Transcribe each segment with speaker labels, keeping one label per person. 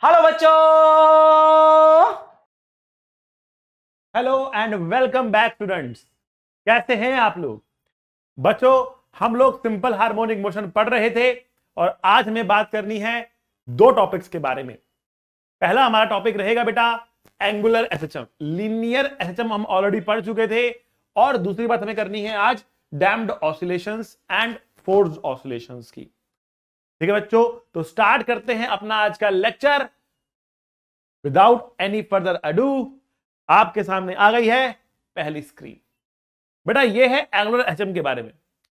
Speaker 1: Hello बच्चों, hello and welcome back students. कैसे हैं आप लोग बच्चों? हम लोग सिंपल हार्मोनिक मोशन पढ़ रहे थे और आज हमें बात करनी है दो टॉपिक्स के बारे में। पहला हमारा टॉपिक रहेगा बेटा एंगुलर एसएचएम। लीनियर एसएचएम हम ऑलरेडी पढ़ चुके थे और दूसरी बात हमें करनी है आज damped oscillations and forced oscillations की। ठीक है बच्चों, तो स्टार्ट करते हैं अपना आज का lecture without any further ado. आपके सामने आ गई है पहली स्क्रीन। बेटा ये है एंगुलर एचएम के बारे में।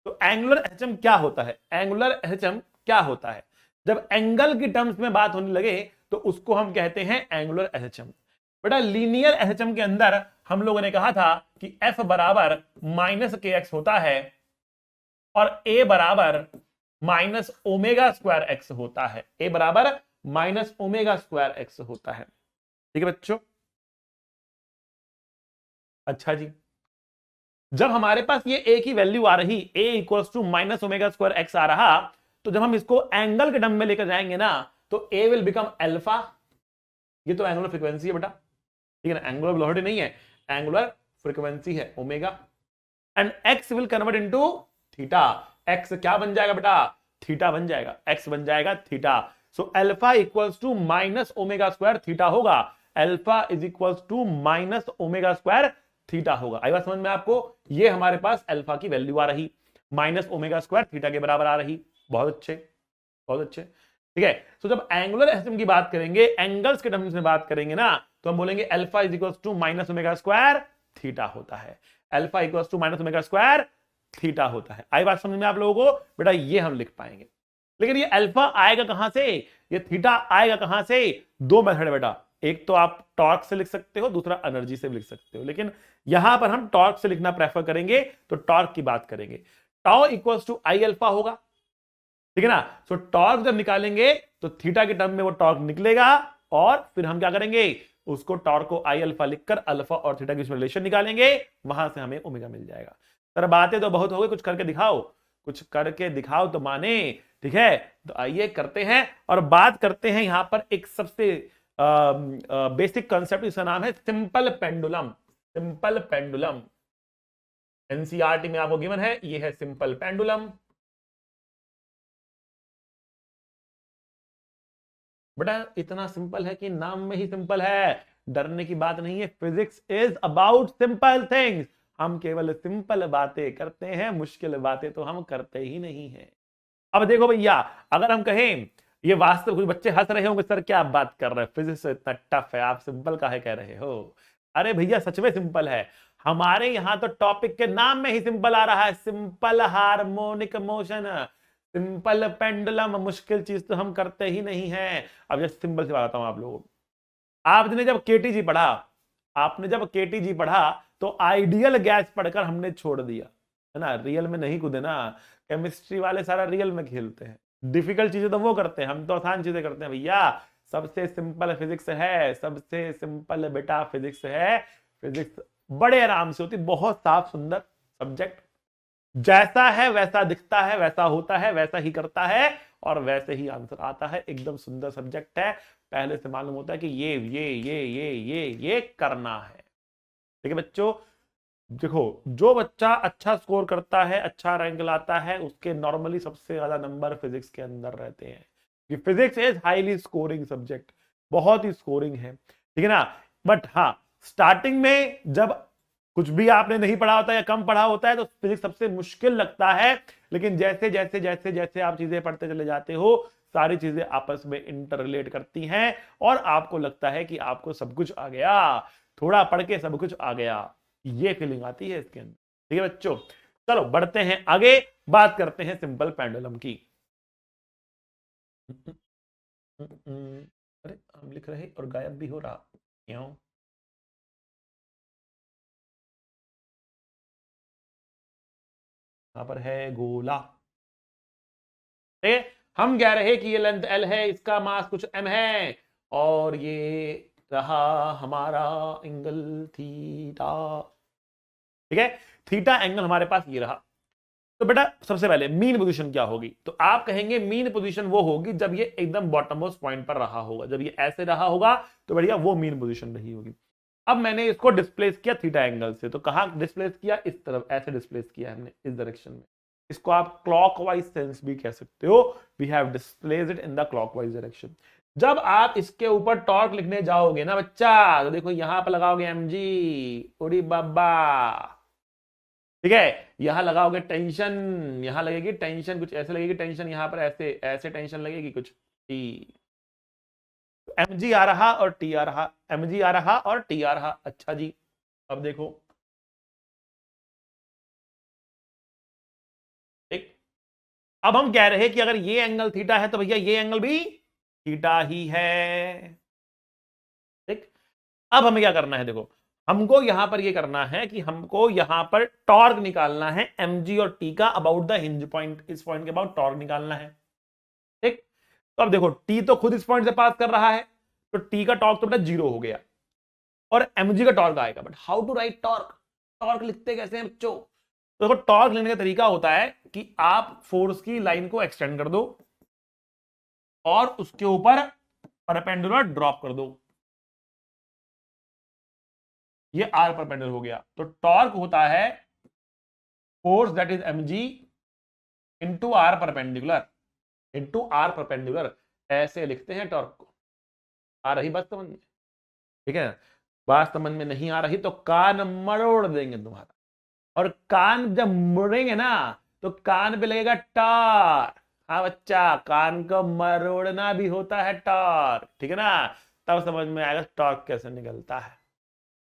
Speaker 1: तो एंगुलर एचएम क्या होता है? एंगुलर एचएम क्या होता है? जब एंगल की टर्म्स में बात होने लगे तो उसको हम कहते हैं एंगुलर एचएम। बेटा लीनियर एचएम के अंदर हम लोगों ने कहा था कि एफ बराबर माइनस के एक्स होता है और ए बराबर माइनस ओमेगा स्क्वायर एक्स होता है। ए बराबर माइनस ओमेगा स्क्वायर एक्स होता है। ठीक है बच्चों? अच्छा जी, जब हमारे पास ये ए की वैल्यू आ रही, A equals to minus omega square X आ रहा, तो जब हम इसको एंगल के टर्म में लेकर जाएंगे ना तो ए विल बिकम अल्फा। ये तो एंगुलर फ्रीक्वेंसी है बेटा, ठीक है ना? एंगुलर वेलोसिटी नहीं है, एंगुलर फ्रीक्वेंसी है omega. And x will convert into theta. X क्या बन जाएगा बेटा? थीटा बन जाएगा, एक्स बन जाएगा theta. So alpha equals to minus omega square theta होगा। Alpha is equals to minus omega square theta होगा। आई बात समझ में आपको? ये हमारे पास अल्फा की वैल्यू आ रही, माइनस ओमेगा स्क्वायर थीटा के बराबर आ रही। बहुत अच्छे, बहुत अच्छे। ठीक है, तो जब एंगुलर एसएम की बात करेंगे, एंगल्स के टर्म्स में बात करेंगे ना, तो हम बोलेंगे alpha is equals to minus omega square theta होता है। Alpha equals to minus omega square theta होता है। आई बात समझ में आप लोगों को? बेटा ये हम लिख पाएंगे। लेकिन ये अल्फा आएगा कहां से, ये थीटा आएगा कहां से? दो मेथड है बेटा। एक तो आप टॉर्क से लिख सकते हो, दूसरा एनर्जी से लिख सकते हो, लेकिन यहां पर हम टॉर्क से लिखना प्रेफर करेंगे, तो टॉर्क की बात करेंगे। Tau equals to I alpha होगा, ठीक है ना? सो टॉर्क जब निकालेंगे तो थीटा के टर्म में वो टॉर्क निकलेगा और फिर हम क्या करेंगे, उसको टॉर्क को आई अल्फा लिखकर अल्फा और थीटा की रिलेशन निकालेंगे, वहां से हमें ओमेगा मिल जाएगा। सर बातें तो बहुत हो गई, कुछ करके दिखाओ, कुछ करके दिखाओ तो माने। ठीक है, तो आइए करते हैं और बात करते हैं यहां पर एक सबसे बेसिक कंसेप्ट, इसका नाम है simple pendulum. Simple pendulum NCERT में आपको गिवन है, ये है सिंपल पेंडुलम। बेटा इतना सिंपल है कि नाम में ही सिंपल है, डरने की बात नहीं है। Physics is about simple things. हम केवल सिंपल बातें करते हैं, मुश्किल बातें तो हम करते ही नहीं हैं। अब देखो भैया, अगर हम कहें ये वास्तव, कुछ बच्चे हंस रहे होंगे, सर क्या आप बात कर रहे हैं, फिजिक्स इतना टफ है, आप सिंपल काहे कह रहे हो? अरे भैया सच में सिंपल है। हमारे यहां तो टॉपिक के नाम में ही सिंपल आ रहा है, simple harmonic motion, simple pendulum. मुश्किल चीज तो हम करते ही नहीं है। अब जैसे सिंपल से बताता हूं आप लोगों को। आपने जब केटीजी पढ़ा, आपने जब केटीजी पढ़ा तो आइडियल गैस पढ़कर हमने छोड़ दिया, है ना? रियल में नहीं कूदे ना। केमिस्ट्री वाले सारा रियल में खेलते हैं, डिफिकल्ट चीजें तो वो करते हैं, हम तो आसान चीजें करते हैं भैया। सबसे सिंपल फिजिक्स है, सबसे सिंपल बेटा फिजिक्स है। फिजिक्स बड़े आराम से होती, बहुत साफ सुंदर सब्जेक्ट। जैसा है वैसा दिखता है, वैसा होता है, वैसा ही करता है और वैसे ही आंसर आता है। एकदम सुंदर सब्जेक्ट है। पहले से मालूम होता है कि ये करना है। ठीक है बच्चों, देखो जो बच्चा अच्छा स्कोर करता है, अच्छा रैंक लाता है, उसके नॉर्मली सबसे ज्यादा नंबर फिजिक्स के अंदर रहते हैं। कि physics is highly scoring subject, बहुत ही स्कोरिंग है, ठीक है ना? बट हाँ, स्टार्टिंग में जब कुछ भी आपने नहीं पढ़ा होता या कम पढ़ा होता है तो फिजिक्स सबसे मुश्किल लगता है। लेकिन जैसे जैसे जैसे जैसे आप चीजें पढ़ते चले जाते हो, सारी चीजें आपस में इंटर रिलेट करती हैं और आपको लगता है कि आपको सब कुछ आ गया, थोड़ा पढ़ के सब कुछ आ गया, ये फीलिंग आती है इसके अंदर। ठीक है बच्चों, चलो बढ़ते हैं आगे, बात करते हैं सिंपल पेंडुलम की। अरे हम लिख रहे और गायब भी हो रहा, क्यों? यहां पर है गोला, ठीक है? हम कह रहे कि ये लेंथ एल है, इसका मास कुछ एम है और ये रहा हमारा एंगल थीटा। ठीक है, थीटा एंगल हमारे पास ये रहा। तो तो बेटा सबसे पहले मीन पोजीशन क्या होगी, तो आप कहेंगे मीन पोजीशन वो होगी जब ये एकदम बॉटम मोस्ट पॉइंट पर रहा होगा, जब ये ऐसे रहा होगा तो बढ़िया वो मीन पोजीशन रही होगी। अब मैंने इसको डिस्प्लेस किया थीटा एंगल से, तो कहां डिस्प्लेस किया, इस तरफ ऐसे डिस्प्लेस किया हमने, इस डायरेक्शन में। इसको आप क्लॉकवाइज सेंस भी कह सकते हो, we have displaced it in the clockwise direction. जब आप इसके ऊपर टॉर्क लिखने जाओगे ना बच्चा, तो देखो यहां पर लगाओगे mg, ओडी बाबा, ठीक है, यहां लगाओगे टेंशन, यहां लगेगी टेंशन, कुछ ऐसे लगेगी टेंशन, यहां पर ऐसे ऐसे टेंशन लगेगी कुछ टी, mg आ रहा और टी आ रहा, mg आ रहा और टी आ रहा। अच्छा जी, अब देखो ठीक, अब हम कह रहे हैं कि अगर ये एंगल थीटा है तो भैया ये एंगल भी थीटा ही है। ठीक, अब हमें क्या करना है, देखो हमको यहां पर ये करना है कि हमको यहां पर टॉर्क निकालना है mg और t का अबाउट द हिंज पॉइंट, इस पॉइंट के अबाउट टॉर्क निकालना है। ठीक, तो अब देखो t तो खुद इस पॉइंट से पास कर रहा है, तो t का टॉर्क तो बेटा 0 हो गया और mg का टॉर्क आएगा। But how to write torque, torque लिखते कैसे हैं बच्चों, तो देखो टॉर्क लेने का तरीका होता है कि आप फोर्स की लाइन को एक्सटेंड कर दो और उसके ऊपर परपेंडिकुलर ड्रॉप कर दो, ये आर परपेंडिकुलर हो गया। तो टॉर्क होता है force that is mg into r perpendicular, into r perpendicular, ऐसे लिखते हैं टॉर्क को। आ रही बात समझ में, ठीक है, बात समझ में नहीं आ रही तो कान मरोड़ देंगे तुम्हारा, और कान जब मुड़ेंगे ना तो कान पे लगेगा टार। हाँ बच्चा, कान को मरोड़ना भी होता है टार, ठीक है ना, तब समझ में आएगा टॉर्क कैसे निकलता है।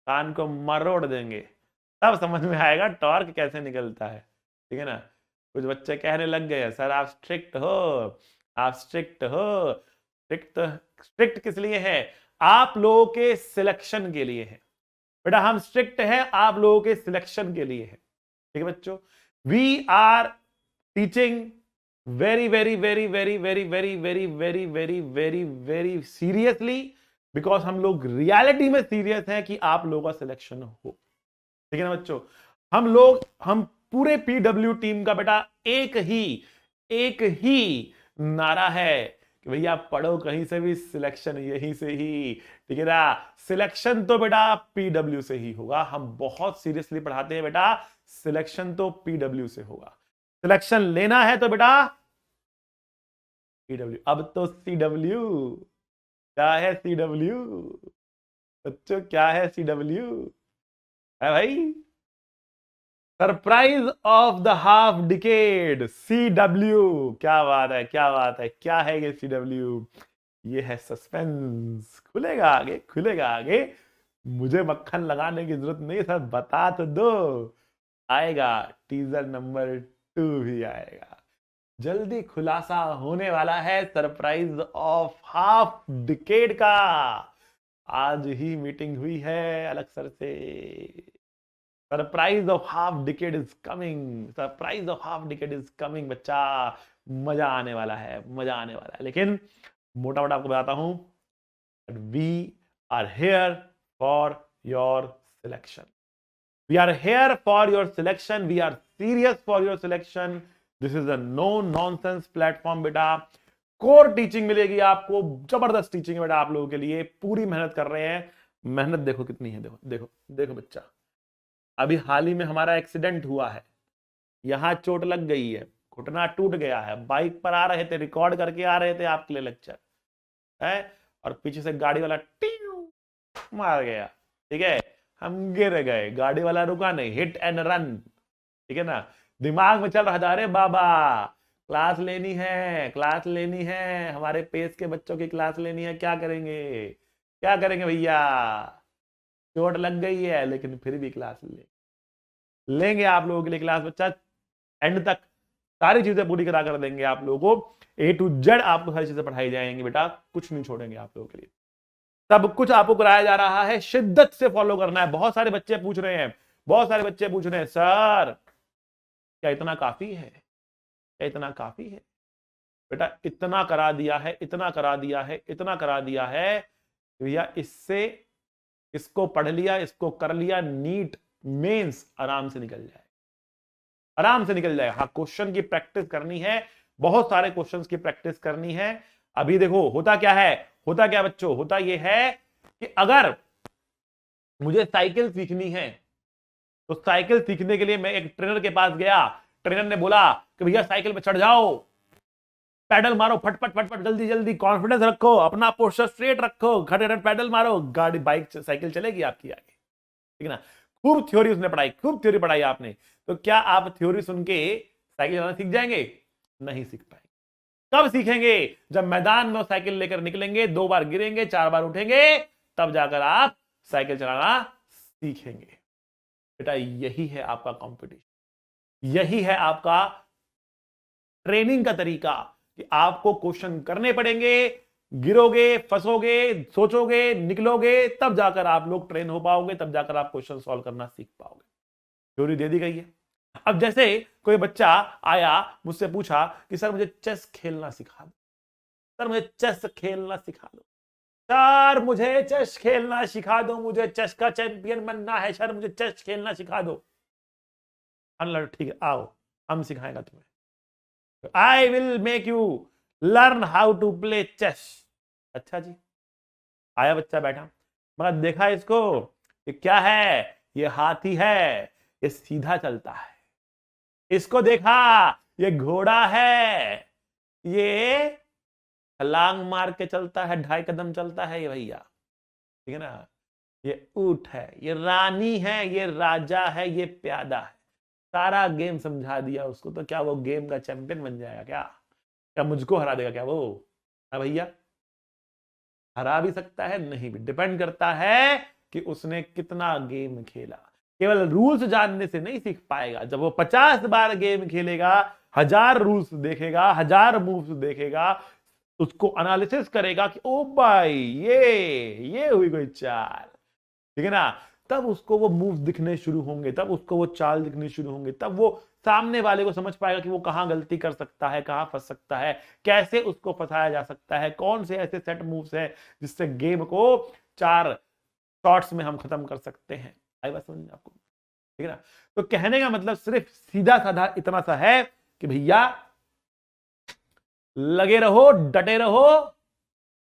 Speaker 1: कान को मरोड़ देंगे तब समझ में आएगा टॉर्क कैसे निकलता है, ठीक है ना। कुछ बच्चे कहने लग गए सर आप स्ट्रिक्ट हो, आप स्ट्रिक्ट हो, स्ट्रिक्ट, स्ट्रिक्ट किस लिए है, आप लोगों के सिलेक्शन के लिए है बेटा, हम स्ट्रिक्ट है आप लोगों के सिलेक्शन के लिए है, ठीक है बच्चों। We are teaching very very very very very very very very very very very seriously, because हम लोग रियलिटी में सीरियस हैं कि आप लोगों का सिलेक्शन हो, ठीक है ना बच्चों। हम पूरे पीडब्ल्यू टीम का बेटा एक ही नारा है कि भैया पढ़ो कहीं से भी, सिलेक्शन यहीं से ही, ठीक है ना। सिलेक्शन तो बेटा पीडब्ल्यू से ही होगा, हम बहुत सीरियसली पढ़ाते हैं बेटा, सिलेक्शन तो पीडब्ल्यू से होगा। सिलेक्शन लेना है तो बेटा पीडब्ल्यू, अब तो सीडब्ल्यू, क्या है सीडब्ल्यू बच्चों, क्या है सीडब्ल्यू है भाई, surprise of the half decade, CW. क्या बात है, क्या बात है, क्या है ये सीडब्ल्यू, ये है सस्पेंस, खुलेगा आगे, खुलेगा आगे, मुझे मक्खन लगाने की जरूरत नहीं, सर बता तो दो, आएगा टीजर नंबर 2 भी आएगा, जल्दी खुलासा होने वाला है सरप्राइज ऑफ हाफ डिकेड का। आज ही मीटिंग हुई है अलग सर से, surprise of half decade is coming, surprise of half decade is coming बच्चा, मजा आने वाला है, मजा आने वाला है। लेकिन मोटा मोटा आपको बताता हूं, we are here for your selection, we are here for your selection, we are serious for your selection, this is a no nonsense platform बेटा, कोर टीचिंग मिलेगी आपको, जबरदस्त टीचिंग है बेटा आप लोगों के लिए, पूरी मेहनत कर रहे हैं, मेहनत देखो कितनी है, देखो देखो देखो बच्चा, अभी हाल ही में हमारा एक्सीडेंट हुआ है, यहां चोट लग गई है, घुटना टूट गया है, बाइक पर आ रहे थे, रिकॉर्ड करके आ रहे थे आपके लिए लेक्चर है, और पीछे से गाड़ी वाला टीव मार गया, ठीक है, हम गिर गए, गाड़ी वाला रुका नहीं, हिट एंड रन, ठीक है ना। दिमाग में चल रहा था, अरे बाबा क्लास लेनी है, क्लास लेनी है, हमारे पेस के बच्चों की क्लास लेनी है, क्या करेंगे, क्या करेंगे भैया, चोट लग गई है लेकिन फिर भी क्लास लेंगे आप लोगों के लिए क्लास बच्चा, एंड तक सारी चीजें पूरी करा कर देंगे आप लोगों को, ए टू जेड आपको सारी चीजें पढ़ाई जाएंगी बेटा, कुछ नहीं छोड़ेंगे आप लोगों के लिए, सब कुछ आपको कराया जा रहा है, शिद्दत से फॉलो करना है। बहुत सारे बच्चे पूछ रहे हैं, बहुत सारे बच्चे पूछ रहे हैं सर क्या इतना काफी है, क्या इतना काफी है, बेटा इतना करा दिया है, इतना करा दिया है, इतना करा दिया है भैया, इससे इसको पढ़ लिया, इसको कर लिया, नीट मेंस आराम से निकल जाए, आराम से निकल जाएगा। हाँ, क्वेश्चन की प्रैक्टिस करनी है, बहुत सारे क्वेश्चंस की प्रैक्टिस करनी है। अभी देखो होता क्या है, होता क्या बच्चों, होता यह है कि अगर मुझे साइकिल सीखनी है तो साइकिल सीखने के लिए मैं एक ट्रेनर के पास गया, ट्रेनर ने बोला कि भैया साइकिल पे चढ़ जाओ, पैडल मारो, फटफट फटफट, जल्दी जल्दी, कॉन्फिडेंस रखो, अपना पोस्चर स्ट्रेट रखो, घट पैडल मारो, गाड़ी बाइक साइकिल चलेगी आपकी आगे, ठीक है ना। खूब थ्योरी उसने पढ़ाई, खूब थ्योरी पढ़ाई आपने, तो क्या आप थ्योरी सुन के साइकिल चलाना सीख जाएंगे? नहीं सीख पाएंगे। कब सीखेंगे? जब मैदान में साइकिल लेकर निकलेंगे, 2 बार गिरेंगे, 4 बार उठेंगे, तब जाकर आप साइकिल चलाना सीखेंगे। बेटा यही है आपका कंपटीशन, यही है आपका ट्रेनिंग का तरीका कि आपको क्वेश्चन करने पड़ेंगे, गिरोगे, फंसोगे, सोचोगे, निकलोगे, तब जाकर आप लोग ट्रेन हो पाओगे, तब जाकर आप क्वेश्चन सॉल्व करना सीख पाओगे। थ्योरी दे दी गई है। अब जैसे कोई बच्चा आया, मुझसे पूछा कि सर मुझे चेस खेलना सिखा दो, सर मुझे चेस खेलना सिखा दो, सर मुझे चेस खेलना सिखा दो, मुझे चेस का चैंपियन बनना है, सर मुझे चेस खेलना सिखा दो। ठीक है, आओ हम सिखाएंगे तुम्हें, I will make you learn how to play chess. अच्छा जी, आया बच्चा बैठा, मगर देखा इसको, ये क्या है, ये हाथी है, ये सीधा चलता है। इसको देखा, ये घोड़ा है, ये छलांग मार के चलता है, 2.5 कदम चलता है ये भैया, ठीक है ना। ये ऊंट है, ये रानी है, ये राजा है, ये प्यादा है। सारा गेम समझा दिया उसको, तो क्या वो गेम का चैंपियन बन जाएगा क्या? क्या मुझको हरा देगा क्या वो? हाँ भैया, हरा भी सकता है, नहीं भी, डिपेंड करता है कि उसने कितना गेम खेला। केवल रूल्स जानने से नहीं सीख पाएगा। जब वो 50 बार गेम खेलेगा, 1000 रूल्स देखेगा, 1000 मूव्स देखेगा, उसको एनालिसिस करेगा कि ओ भाई ये हुई कोई चाल, ठीक है ना, तब उसको वो मूव्स दिखने शुरू होंगे, तब उसको वो चाल दिखनी शुरू होंगे, तब वो सामने वाले को समझ पाएगा कि वो कहां गलती कर सकता है, कहां फंस सकता है, कैसे उसको फंसाया जा सकता है, कौन से ऐसे सेट मूव्स हैं जिससे गेम को 4 शॉट्स में हम खत्म कर सकते हैं। आई बात समझ में आपको, ठीक है ना। तो कहने का मतलब सिर्फ सीधा साधा इतना सा है कि भैया लगे रहो, डटे रहो,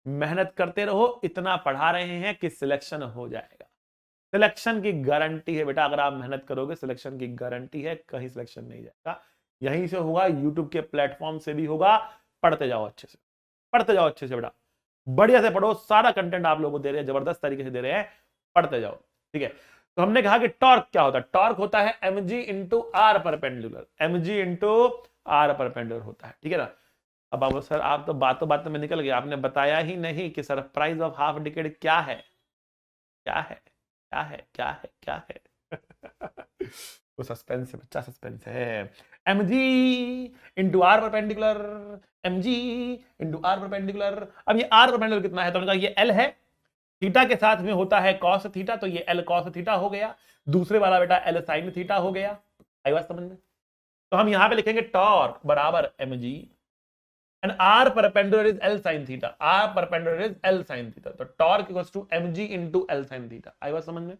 Speaker 1: मेहनत करते रहो, इतना पढ़ा रहे हैं कि सिलेक्शन हो जाएगा। सिलेक्शन की गारंटी है बेटा, अगर आप मेहनत करोगे सिलेक्शन की गारंटी है, कहीं सिलेक्शन नहीं जाएगा, यहीं से होगा, यूट्यूब के प्लेटफॉर्म से भी होगा। पढ़ते जाओ अच्छे से, पढ़ते जाओ अच्छे से बेटा, बढ़िया से पढ़ो, सारा कंटेंट आप लोगों को दे रहे हैं, जबरदस्त तरीके से दे रहे हैं, पढ़ते जाओ, ठीक है। तो हमने कहा कि टॉर्क क्या होता है, टॉर्क होता है mg into r perpendicular, mg into r perpendicular होता है, ठीक है ना। अब सर आप तो बातों बातों में निकल गए, आपने बताया ही नहीं कि sir price of half decade क्या है, क्या है, क्या है, क्या है, क्या है। वो सस्पेंस है बच्चा, सस्पेंस है। mg into r perpendicular, mg into r perpendicular. अब ये आर परपेंडिकुलर कितना है, तो हमने कहा ये l है, थीटा के साथ में होता है कॉस थीटा, तो ये l कॉस थीटा हो गया, दूसरे वाला बेटा l साइन थीटा हो गया। आई बात समझ में? तो हम यहां पे लिखेंगे टॉर्क बराबर mg and r perpendicular is L sin theta, r perpendicular is L sin theta, तो torque equals to mg into L sin theta। आई बात समझ में?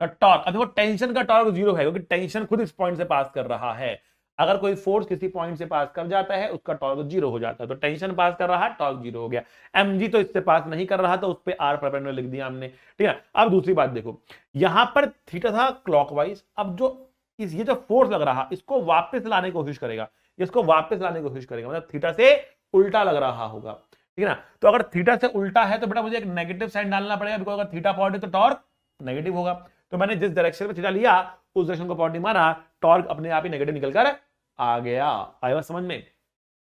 Speaker 1: टॉर्क, अब देखो टेंशन का टॉर्क 0 है क्योंकि टेंशन खुद इस पॉइंट से पास कर रहा है। अगर कोई फोर्स किसी पॉइंट से पास कर जाता है उसका टॉर्क 0 हो जाता है, तो टेंशन पास कर रहा है, टॉर्क 0 हो गया। mg तो इससे पास नहीं कर रहा, तो उस पर r परपेंडिकुलर लिख दिया हमने, ठीक है। अब दूसरी बात देखो, यहां पर थीटा था क्लॉकवाइज, अब जो ये जो फोर्स लग रहा इसको वापस लाने की कोशिश करेगा, इसको वापस लाने की कोशिश करेगा, मतलब थीटा से उल्टा लग रहा होगा, ठीक है ना। तो अगर थीटा से उल्टा है तो बेटा मुझे एक नेगेटिव साइन डालना पड़ेगा, बिकॉज अगर थीटा पॉजिटिव तो टॉर्क नेगेटिव होगा। तो मैंने जिस डायरेक्शन में थीटा लिया उस डायरेक्शन को पॉजिटिव मारा, टॉर्क अपने आप ही नेगेटिव निकलकर आ गया। आया समझ में?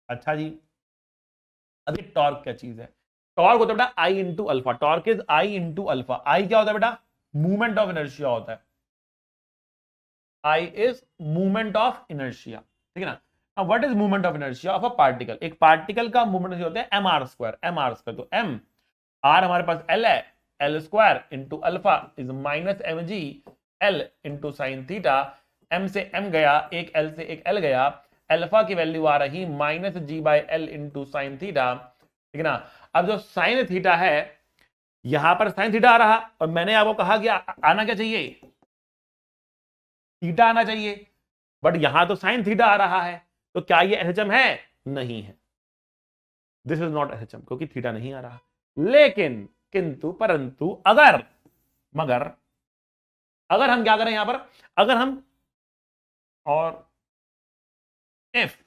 Speaker 1: अच्छा जी, अभी टॉर्क क्या चीज है? टॉर्क होता है बेटा I into alpha, torque is I into alpha. I क्या होता है बेटा? मूवमेंट ऑफ इनर्शिया होता है, I is movement of inertia, ठीक है ना। Now, what is movement of inertia of a particle? एक पार्टिकल का मूवमेंट होता है mr स्क्वायर, mr स्क्वायर, तो m r हमारे पास l है, l square into alpha is minus mg l into sine theta, m से m गया, एक l से एक l गया, अल्फा की वैल्यू आ रही minus g by L into sine theta, ठीक है ना। अब जो साइन थीटा है, यहां पर साइन थीटा आ रहा, और मैंने आपको कहा कि आना क्या चाहिए, थीटा आना चाहिए, बट यहां तो साइन थीटा आ रहा है, तो क्या ये एसएचएम है? नहीं है, दिस इज नॉट एसएचएम, क्योंकि थीटा नहीं आ रहा। लेकिन किंतु परंतु अगर मगर अगर हम क्या करें यहां पर, अगर हम और if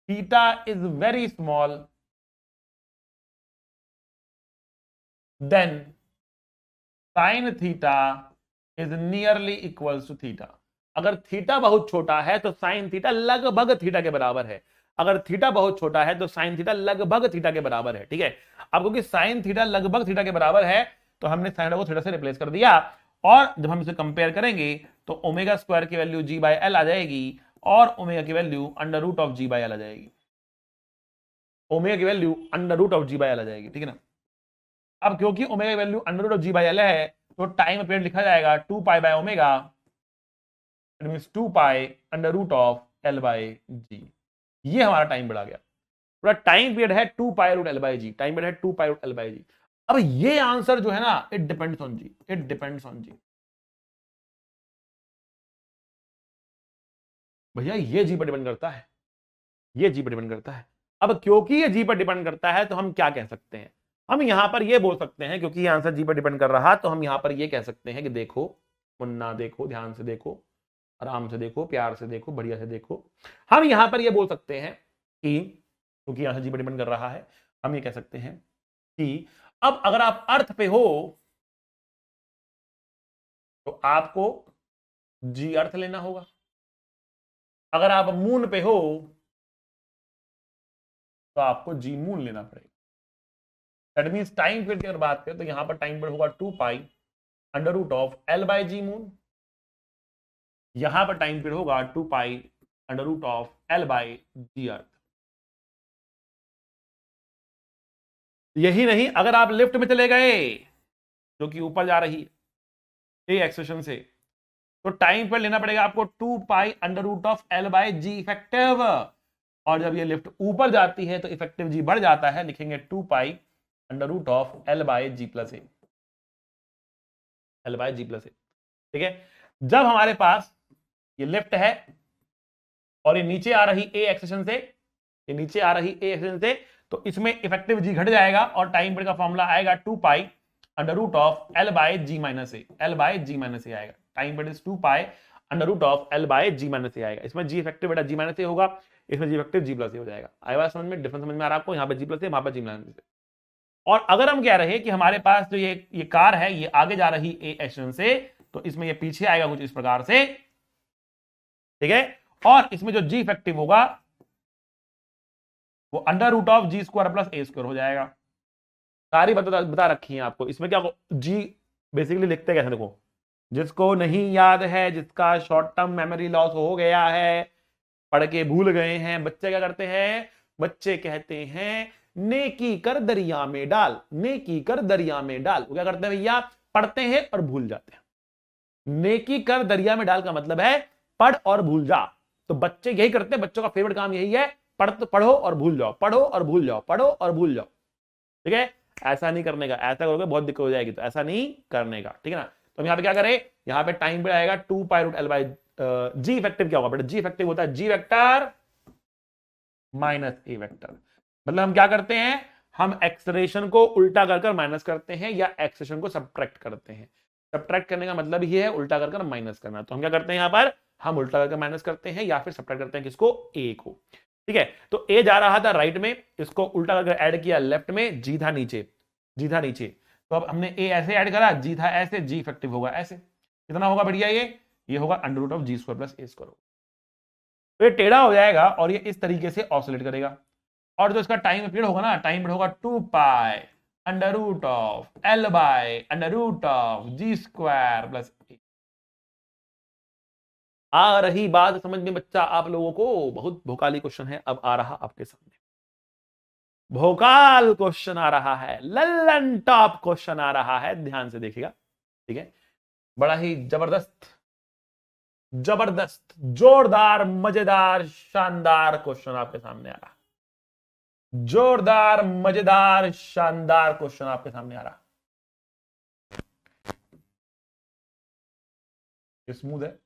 Speaker 1: theta is very small then sine theta is nearly equals to theta. अगर थीटा बहुत छोटा है तो साइन थीटा लगभग थीटा के बराबर है। अगर थीटा बहुत छोटा है तो साइन थीटा लगभग थीटा के बराबर है। ठीक है, अब क्योंकि साइन थीटा लगभग थीटा के बराबर है तो हमने साइन को थीटा से रिप्लेस कर दिया, और जब हम इसे कंपेयर करेंगे तो ओमेगा स्क्वायर की वैल्यू जी बाई एल आ जाएगी और ओमेगा की value under root of G by L आ जाएगी। ओमेगा की value under root of G by L आ जाएगी। ठीक है ना, अब क्योंकि ओमेगा की value under root of G by L है तो टाइम पीरियड लिखा जाएगा 2 pi by omega, it means 2 pi under root of L by जी। ये हमारा टाइम पीरियड आ गया। पूरा टाइम पीरियड है 2 pi root L by G, time period है 2 pi root L by G. अब ये आंसर जो है ना, it depends on G, it depends on G. भैया ये जी पर डिपेंड करता है, ये जी पर डिपेंड करता है। अब क्योंकि ये जी पर डिपेंड करता है तो हम क्या कह सकते हैं, हम यहां पर ये बोल सकते हैं, क्योंकि ये आंसर जी पर डिपेंड कर रहा तो हम यहां पर ये कह सकते हैं कि देखो मुन्ना, देखो ध्यान से देखो, आराम से देखो, प्यार से देखो, बढ़िया से देखो। हम यहां पर ये बोल सकते हैं कि क्योंकि यहां से जी पर डिपेंड कर रहा है, हम ये कह सकते हैं कि अब अगर आप अर्थ पे हो तो आपको जी अर्थ लेना होगा, अगर आप मून पे हो तो आपको जी मून लेना पड़ेगा। दैट मींस टाइम पीरियड की अगर बात करें तो यहां पर टाइम पीरियड होगा 2 pi under root of L by G moon, यहां पर टाइम पीरियड होगा 2 pi under root of L by G earth. यही नहीं, अगर आप लिफ्ट में चले गए जो कि ऊपर जा रही है ए एक्सेशन से, तो टाइम पर लेना पड़ेगा आपको 2 pi under root of L by g effective, और जब ये लिफ्ट ऊपर जाती है तो इफेक्टिव जी बढ़ जाता है, लिखेंगे 2 pi under root of L by G plus A, L by G plus A. ठीक है, जब हमारे पास ये लिफ्ट है और ये नीचे आ रही ए एक्सेशन से, ये नीचे आ रही ए एक्सेशन से, तो इसमें इफेक्टिव जी घट जाएगा और टाइम पीरियड का फॉर्मूला आएगा 2 pi under root of L by G minus A, L by G minus A आएगा। Time period is 2 pi under root of L by G minus A आएगा। इसमें जी इफेक्टिव बेटा जी minus ए होगा, इसमें जी effective जी plus ए हो जाएगा। आया बात समझ में, डिफरेंस समझ में आ रहा है आपको, यहाँ पे जी प्लस ए, वहां पर जी माइनस ए। और अगर हम कह रहे हैं कि हमारे पास जो ये कार है ये आगे जा रही ए एक्शन से, तो इसमें ये पीछे आएगा कुछ इस प्रकार से। ठीक है, और इसमें जो जी इफेक्टिव होगा वो under root of ji square plus a square हो जाएगा। सारी बता रखी है आपको। इसमें क्या जी बेसिकली लिखते कैसे, देखो जिसको नहीं याद है, जिसका शॉर्ट टर्म मेमोरी लॉस हो गया है, पढ़ के भूल गए हैं, बच्चे क्या करते हैं, बच्चे कहते हैं नेकी कर दरिया में डाल, नेकी कर दरिया में डाल। वो क्या करते हैं भैया, पढ़ते हैं और भूल जाते हैं। नेकी कर दरिया में डाल का मतलब है पढ़ और भूल जा। तो बच्चे यही करते हैं, बच्चों का फेवरेट काम यही है, पढ़ो और भूल जाओ, पढ़ो और भूल जाओ, पढ़ो और भूल जाओ। ठीक है, ऐसा नहीं करने का, ऐसा करोगे बहुत दिक्कत हो जाएगी, तो ऐसा नहीं करने का। ठीक है ना, तो हम यहाँ पे क्या करें, यहाँ पे टाइम पे आएगा 2 pi root L by g effective क्या होगा बेटा, जी इफेक्टिव होता है g vector minus a vector. मतलब हम क्या करते हैं, हम एक्सलेरेशन को उल्टा कर माइनस करते हैं या एक्सेलेरेशन को सब्ट्रैक्ट करते हैं। सब्ट्रैक्ट करने का मतलब ही है उल्टा कर माइनस करना। तो हम क्या करते हैं, यहां पर हम उल्टा करके माइनस करते हैं या फिर सब्ट्रैक्ट करते हैं किसको, ए को। ठीक है, तो ए जा रहा था राइट में, इसको उल्टा करके ऐड किया लेफ्ट में, जी था नीचे, जी था नीचे। तो अब हमने ए ऐसे ऐड करा, जी था ऐसे, जी इफेक्टिव होगा ऐसे। कितना होगा बढ़िया, ये होगा under root of ji square plus a square. तो ये टेढ़ा हो जाएगा और ये इस तरीके से ऑसिलेट करेगा। और जो इसका टाइम पीरियड होगा ना, टाइम पीरियड होगा 2 pi under root of L by under root of ji square plus A. आ रही बात समझ में बच्चा आप लोगों को, बहुत भोकाली क्वेश्चन है अब आ रहा आपके सामने, भोकाल क्वेश्चन आ रहा है, लल्लन टॉप क्वेश्चन आ रहा है, ध्यान से देखिएगा। ठीक है, बड़ा ही जबरदस्त जबरदस्त जोरदार मजेदार शानदार क्वेश्चन आपके सामने आ रहा, जोरदार मजेदार शानदार क्वेश्चन आपके सामने आ रहा। स्मूथ है,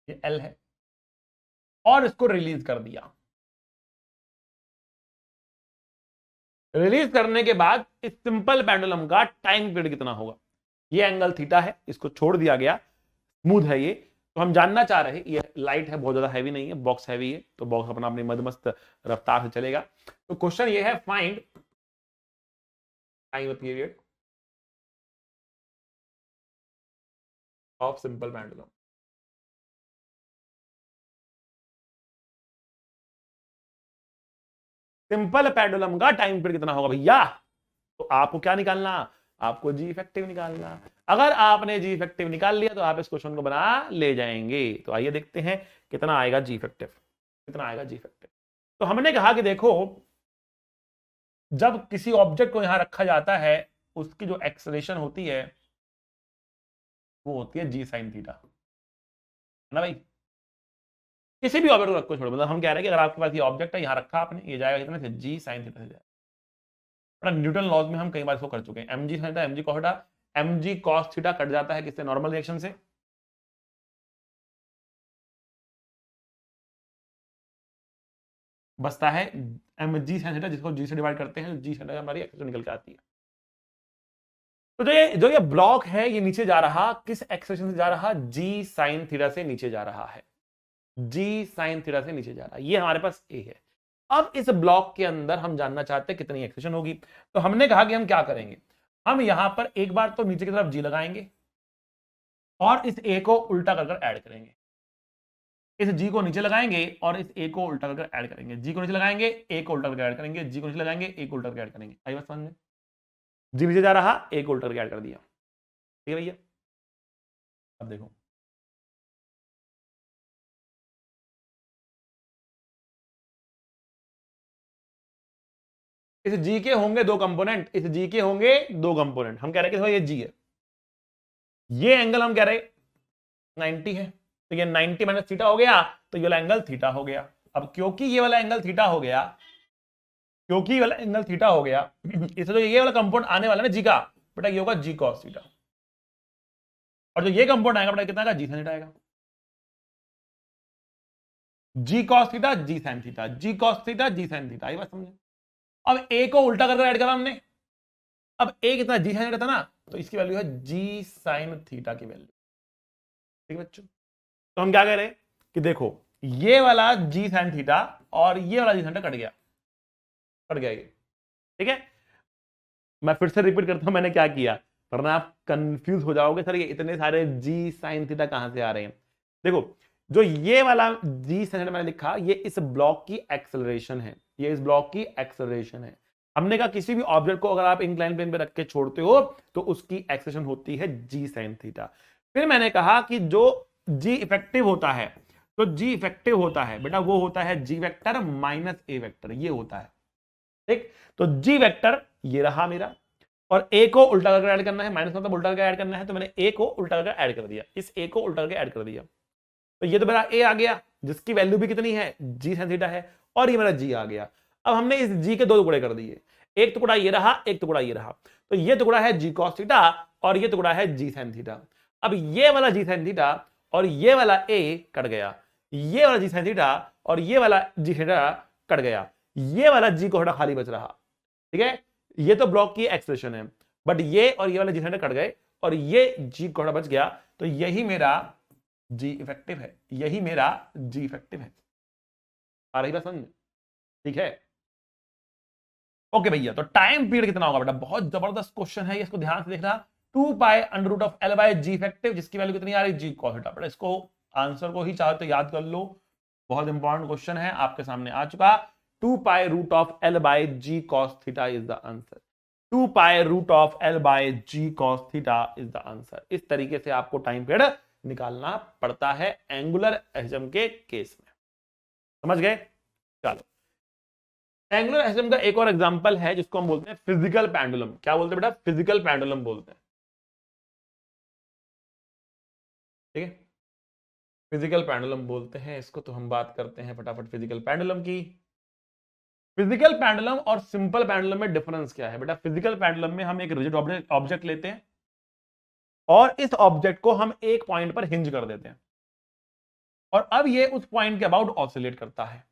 Speaker 1: ये एल है, और इसको रिलीज कर दिया। रिलीज करने के बाद इस सिंपल पेंडुलम का टाइम पीरियड कितना होगा। ये एंगल थीटा है, इसको छोड़ दिया गया, स्मूथ है ये। तो हम जानना चाह रहे हैं, ये लाइट है, बहुत ज्यादा हैवी नहीं है, बॉक्स हैवी है, तो बॉक्स अपना अपनी मदमस्त रफ्तार से चलेगा। तो क्वेश्चन ये है, find time period of simple pendulum. Simple pendulum का टाइम पीरियड कितना होगा भैया। तो आपको क्या निकालना, आपको जी इफेक्टिव निकालना। अगर आपने जी इफेक्टिव निकाल लिया तो आप इस क्वेश्चन को बना ले जाएंगे। तो आइए देखते हैं कितना आएगा जी इफेक्टिव, कितना आएगा जी इफेक्टिव। तो हमने कहा कि देखो, जब किसी ऑब्जेक्ट को यहां रखा जाता है, उसकी जो एक्सेलरेशन होती है वो होती है जी साइन थीटा, है ना भाई। किसी भी ऑब्जेक्ट को रखो, छोड़ो, मतलब हम कह रहे हैं कि अगर आपके पास ये ऑब्जेक्ट है, यहां रखा आपने, ये जाएगा कितने से, जी साइन थीटा से जाएगा। न्यूटन लॉज में हम कई बार इसको कर चुके हैं, m g sine m g cos theta, m g cos theta cut जाता है किससे, नॉर्मल रिएक्शन से। बचता है एम जी साइन थीटा, जिसको जी से डिवाइड करते हैं, जी साइन हमारी एक्सेलरेशन निकल के आती है। तो जो ये ब्लॉक है, ये नीचे जा रहा, किस एक्सेलरेशन से जा रहा, जी साइन थीटा से नीचे जा रहा है, जी साइन थीटा से नीचे जा रहा है। ये हमारे पास ए है। अब इस ब्लॉक के अंदर हम जानना चाहते हैं कितनी एक्सेलरेशन होगी। तो हमने कहा कि हम क्या करेंगे, हम यहां पर एक बार तो नीचे की तरफ जी लगाएंगे और इस ए को उल्टा कर ऐड करेंगे। इस जी को नीचे लगाएंगे और इस ए को उल्टा करके ऐड करेंगे, जी को नीचे लगाएंगे, ए को उल्टा करके ऐड करेंगे, जी को नीचे लगाएंगे, ए को उल्टा करके ऐड करेंगे। आई बात समझ में, जी नीचे जा रहा, ए को उल्टा करके ऐड कर दिया, ठीक है भैया। अब देखो, इस जी के होंगे दो कंपोनेंट, इस जी के होंगे दो कंपोनेंट। हम कह रहे हैं कि ये जी है, ये एंगल हम कह रहे 90 है, तो ये 90 माइनस थीटा हो गया, तो ये वाला एंगल थीटा हो गया। अब क्योंकि ये वाला एंगल थीटा हो गया, क्योंकि वाला एंगल थीटा हो गया, इससे जो ये वाला कंपाउंड आने वाला ना जी का, बेटा ये होगा जी कॉस थीटा, और जो ये कंपाउंड आएगा बेटा कितना आएगा, जी साइन थीटा आएगा। जी कॉस थीटा, जी साइन थीटा, जी कॉस थीटा, जी साइन थीटा। ये बात समझे। अब ए को उल्टा करके ऐड करा हमने, अब ए कितना, जी साइन थीटा था ना, तो इसकी वैल्यू है जी साइन थीटा की वैल्यू, ठीक है बच्चों। तो हम क्या कह रहे हैं कि देखो, ये वाला जी साइन थीटा और ये वाला जी साइन थीटा कट गया, कट गया ये, ठीक है। मैं फिर से रिपीट करता हूं मैंने क्या किया, वरना आप कंफ्यूज हो जाओगे, सर ये इतने सारे जी साइन थीटा कहां से आ रहे हैं। देखो, जो ये वाला जी साइन थीटा मैंने लिखा, ये इस ब्लॉक की एक्सेलरेशन है, ये इस ब्लॉक की एक्सेलरेशन है। हमने कहा किसी भी ऑब्जेक्ट को अगर आप इंक्लाइन प्लेन पे रख के छोड़ते हो तो उसकी एक्सेलरेशन होती है जी साइन थीटा। फिर मैंने कहा कि जो जी इफेक्टिव होता है, तो जी इफेक्टिव होता है बेटा वो होता है g vector minus a vector, ये होता है, ठीक। तो जी वेक्टर ये रहा मेरा, और ए को उल्टा करके ऐड करना है, माइनस मतलब उल्टा करके ऐड करना है, तो मैंने ए को उल्टा करके ऐड कर दिया, इस ए को उल्टा करके ऐड कर दिया। तो ये तो मेरा ए आ गया, जिसकी वैल्यू भी कितनी है, जी साइन थीटा है, और ये मेरा जी आ गया। अब हमने इस जी के दो टुकड़े कर दिए, एक टुकड़ा ये रहा, एक टुकड़ा ये रहा। तो ये टुकड़ा है जी कॉस थीटा और ये टुकड़ा है जी साइन थीटा। अब ये वाला जी साइन थीटा और ये वाला ए कट गया, ये वाला जी साइन थीटा और ये वाला जी थीटा कट गया, ये वाला जी को खाली बच रहा, ठीक है। ये तो ब्लॉक की एक्सप्रेशन है, बट ये और ये वाले जी साइन कट गए और ये जी कोड़ा बच गया, तो यही मेरा जी इफेक्टिव है, यही मेरा जी इफेक्टिव है। आ रही बात समझ, ठीक है। ओके भैया, तो टाइम पीरियड कितना होगा बेटा, बहुत जबरदस्त क्वेश्चन है, इसको ध्यान से देखना। 2 pi under root of L by g effective, जिसकी वैल्यू कितनी आ रही, जी कॉस थीटा। बेटा इसको आंसर को ही चाहे तो याद कर लो, बहुत इंपॉर्टेंट क्वेश्चन है, आपके सामने आ चुका। 2 pi root of L by g cos theta is the answer. 2 pi root of L by g cos theta is the answer. इस तरीके से आपको टाइम पीरियड निकालना पड़ता है एंगुलर एसिज्म के केस में, समझ गए। चलो, एंगुलर एसिज्म का एक और एग्जांपल है जिसको हम बोलते हैं फिजिकल पेंडुलम। क्या बोलते हैं बेटा, फिजिकल पेंडुलम बोलते हैं, ठीक है। फिजिकल पेंडुलम बोलते हैं इसको, तो हम बात करते हैं फटाफट फिजिकल पेंडुलम की। फिजिकल पेंडुलम और सिंपल पेंडुलम में डिफरेंस क्या है बेटा। फिजिकल पेंडुलम में हम एक रिजिड ऑब्जेक्ट लेते हैं और इस ऑब्जेक्ट को हम एक पॉइंट पर हिंज कर देते हैं, और अब ये उस पॉइंट के अबाउट ऑसिलेट करता है,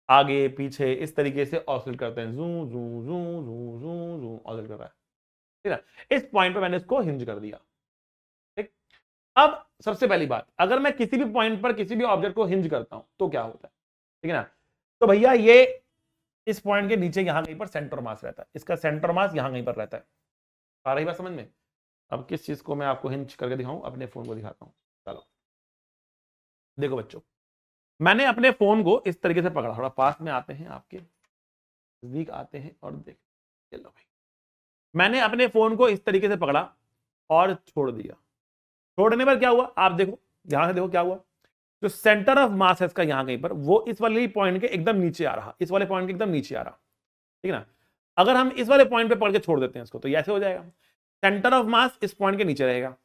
Speaker 1: आगे पीछे इस तरीके से ऑसिलेट करते हैं, जू जू जू जू जू जू ऑसिलेट कर रहा है, ठीक है। इस पॉइंट पे मैंने इसको हिंज कर दिया, ठीक। अब सबसे पहली बात, अगर मैं किसी भी पॉइंट पर किसी भी ऑब्जेक्ट को हिंज करता हूं तो क्या होता है, ठीक है ना। तो भैया ये इस पॉइंट के नीचे यहां कहीं पर सेंटर मास रहता है, इसका सेंटर मास यहां कहीं पर रहता है। आ रही बात समझ में। अब किस चीज को मैं आपको हिंज करके दिखाऊं, अपने फोन को दिखाता हूं, चलो देखो बच्चों, मैंने अपने फोन को इस तरीके से पकड़ा, थोड़ा पास में आते हैं, आपके नजदीक आते हैं और देख, चलो भाई, मैंने अपने फोन को इस तरीके से पकड़ा और छोड़ दिया। छोड़ने पर क्या हुआ, आप देखो, यहां से देखो क्या हुआ, जो सेंटर ऑफ मास है इसका यहां कहीं पर, वो इस वाले पॉइंट के एकदम नीचे आ रहा, इस वाले पॉइंट के एकदम नीचे आ रहा, ठीक है ना। अगर हम इस वाले पॉइंट पे पकड़ के छोड़ देते हैं इसको, तो ऐसे हो जाएगा, सेंटर ऑफ मास इस पॉइंट के नीचे रहेगा।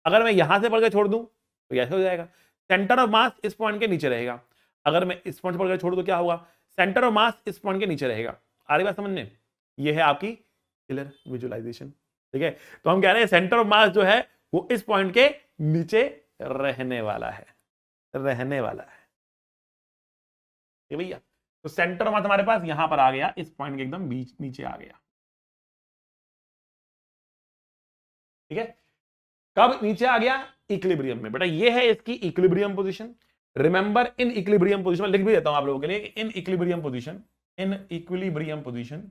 Speaker 1: अगर मैं यहां से पकड़ के छोड़ दूं तो ऐसे हो जाएगा, सेंटर ऑफ मास इस पॉइंट के नीचे रहेगा। अगर मैं इस पॉइंट पर पकड़ के छोड़ दूं तो क्या होगा, सेंटर ऑफ मास इस पॉइंट के नीचे रहेगा। आ रही बात समझ में, ये है आपकी क्लियर विजुअलाइजेशन, ठीक है। तो हम कह रहे हैं सेंटर ऑफ मास जो है वो इस पॉइंट के नीचे रहने वाला है, रहने वाला है, ठीक भैया। तो सेंटर ऑफ मास हमारे पास यहां पर आ गया, इस पॉइंट के एकदम बीच नीचे आ गया, ठीक है। कब नीचे आ गया, इक्विलिब्रियम में। बेटा ये है इसकी equilibrium position. Remember in equilibrium position, लिख भी देता हूं आप लोगों के लिए, इन equilibrium position, in equilibrium position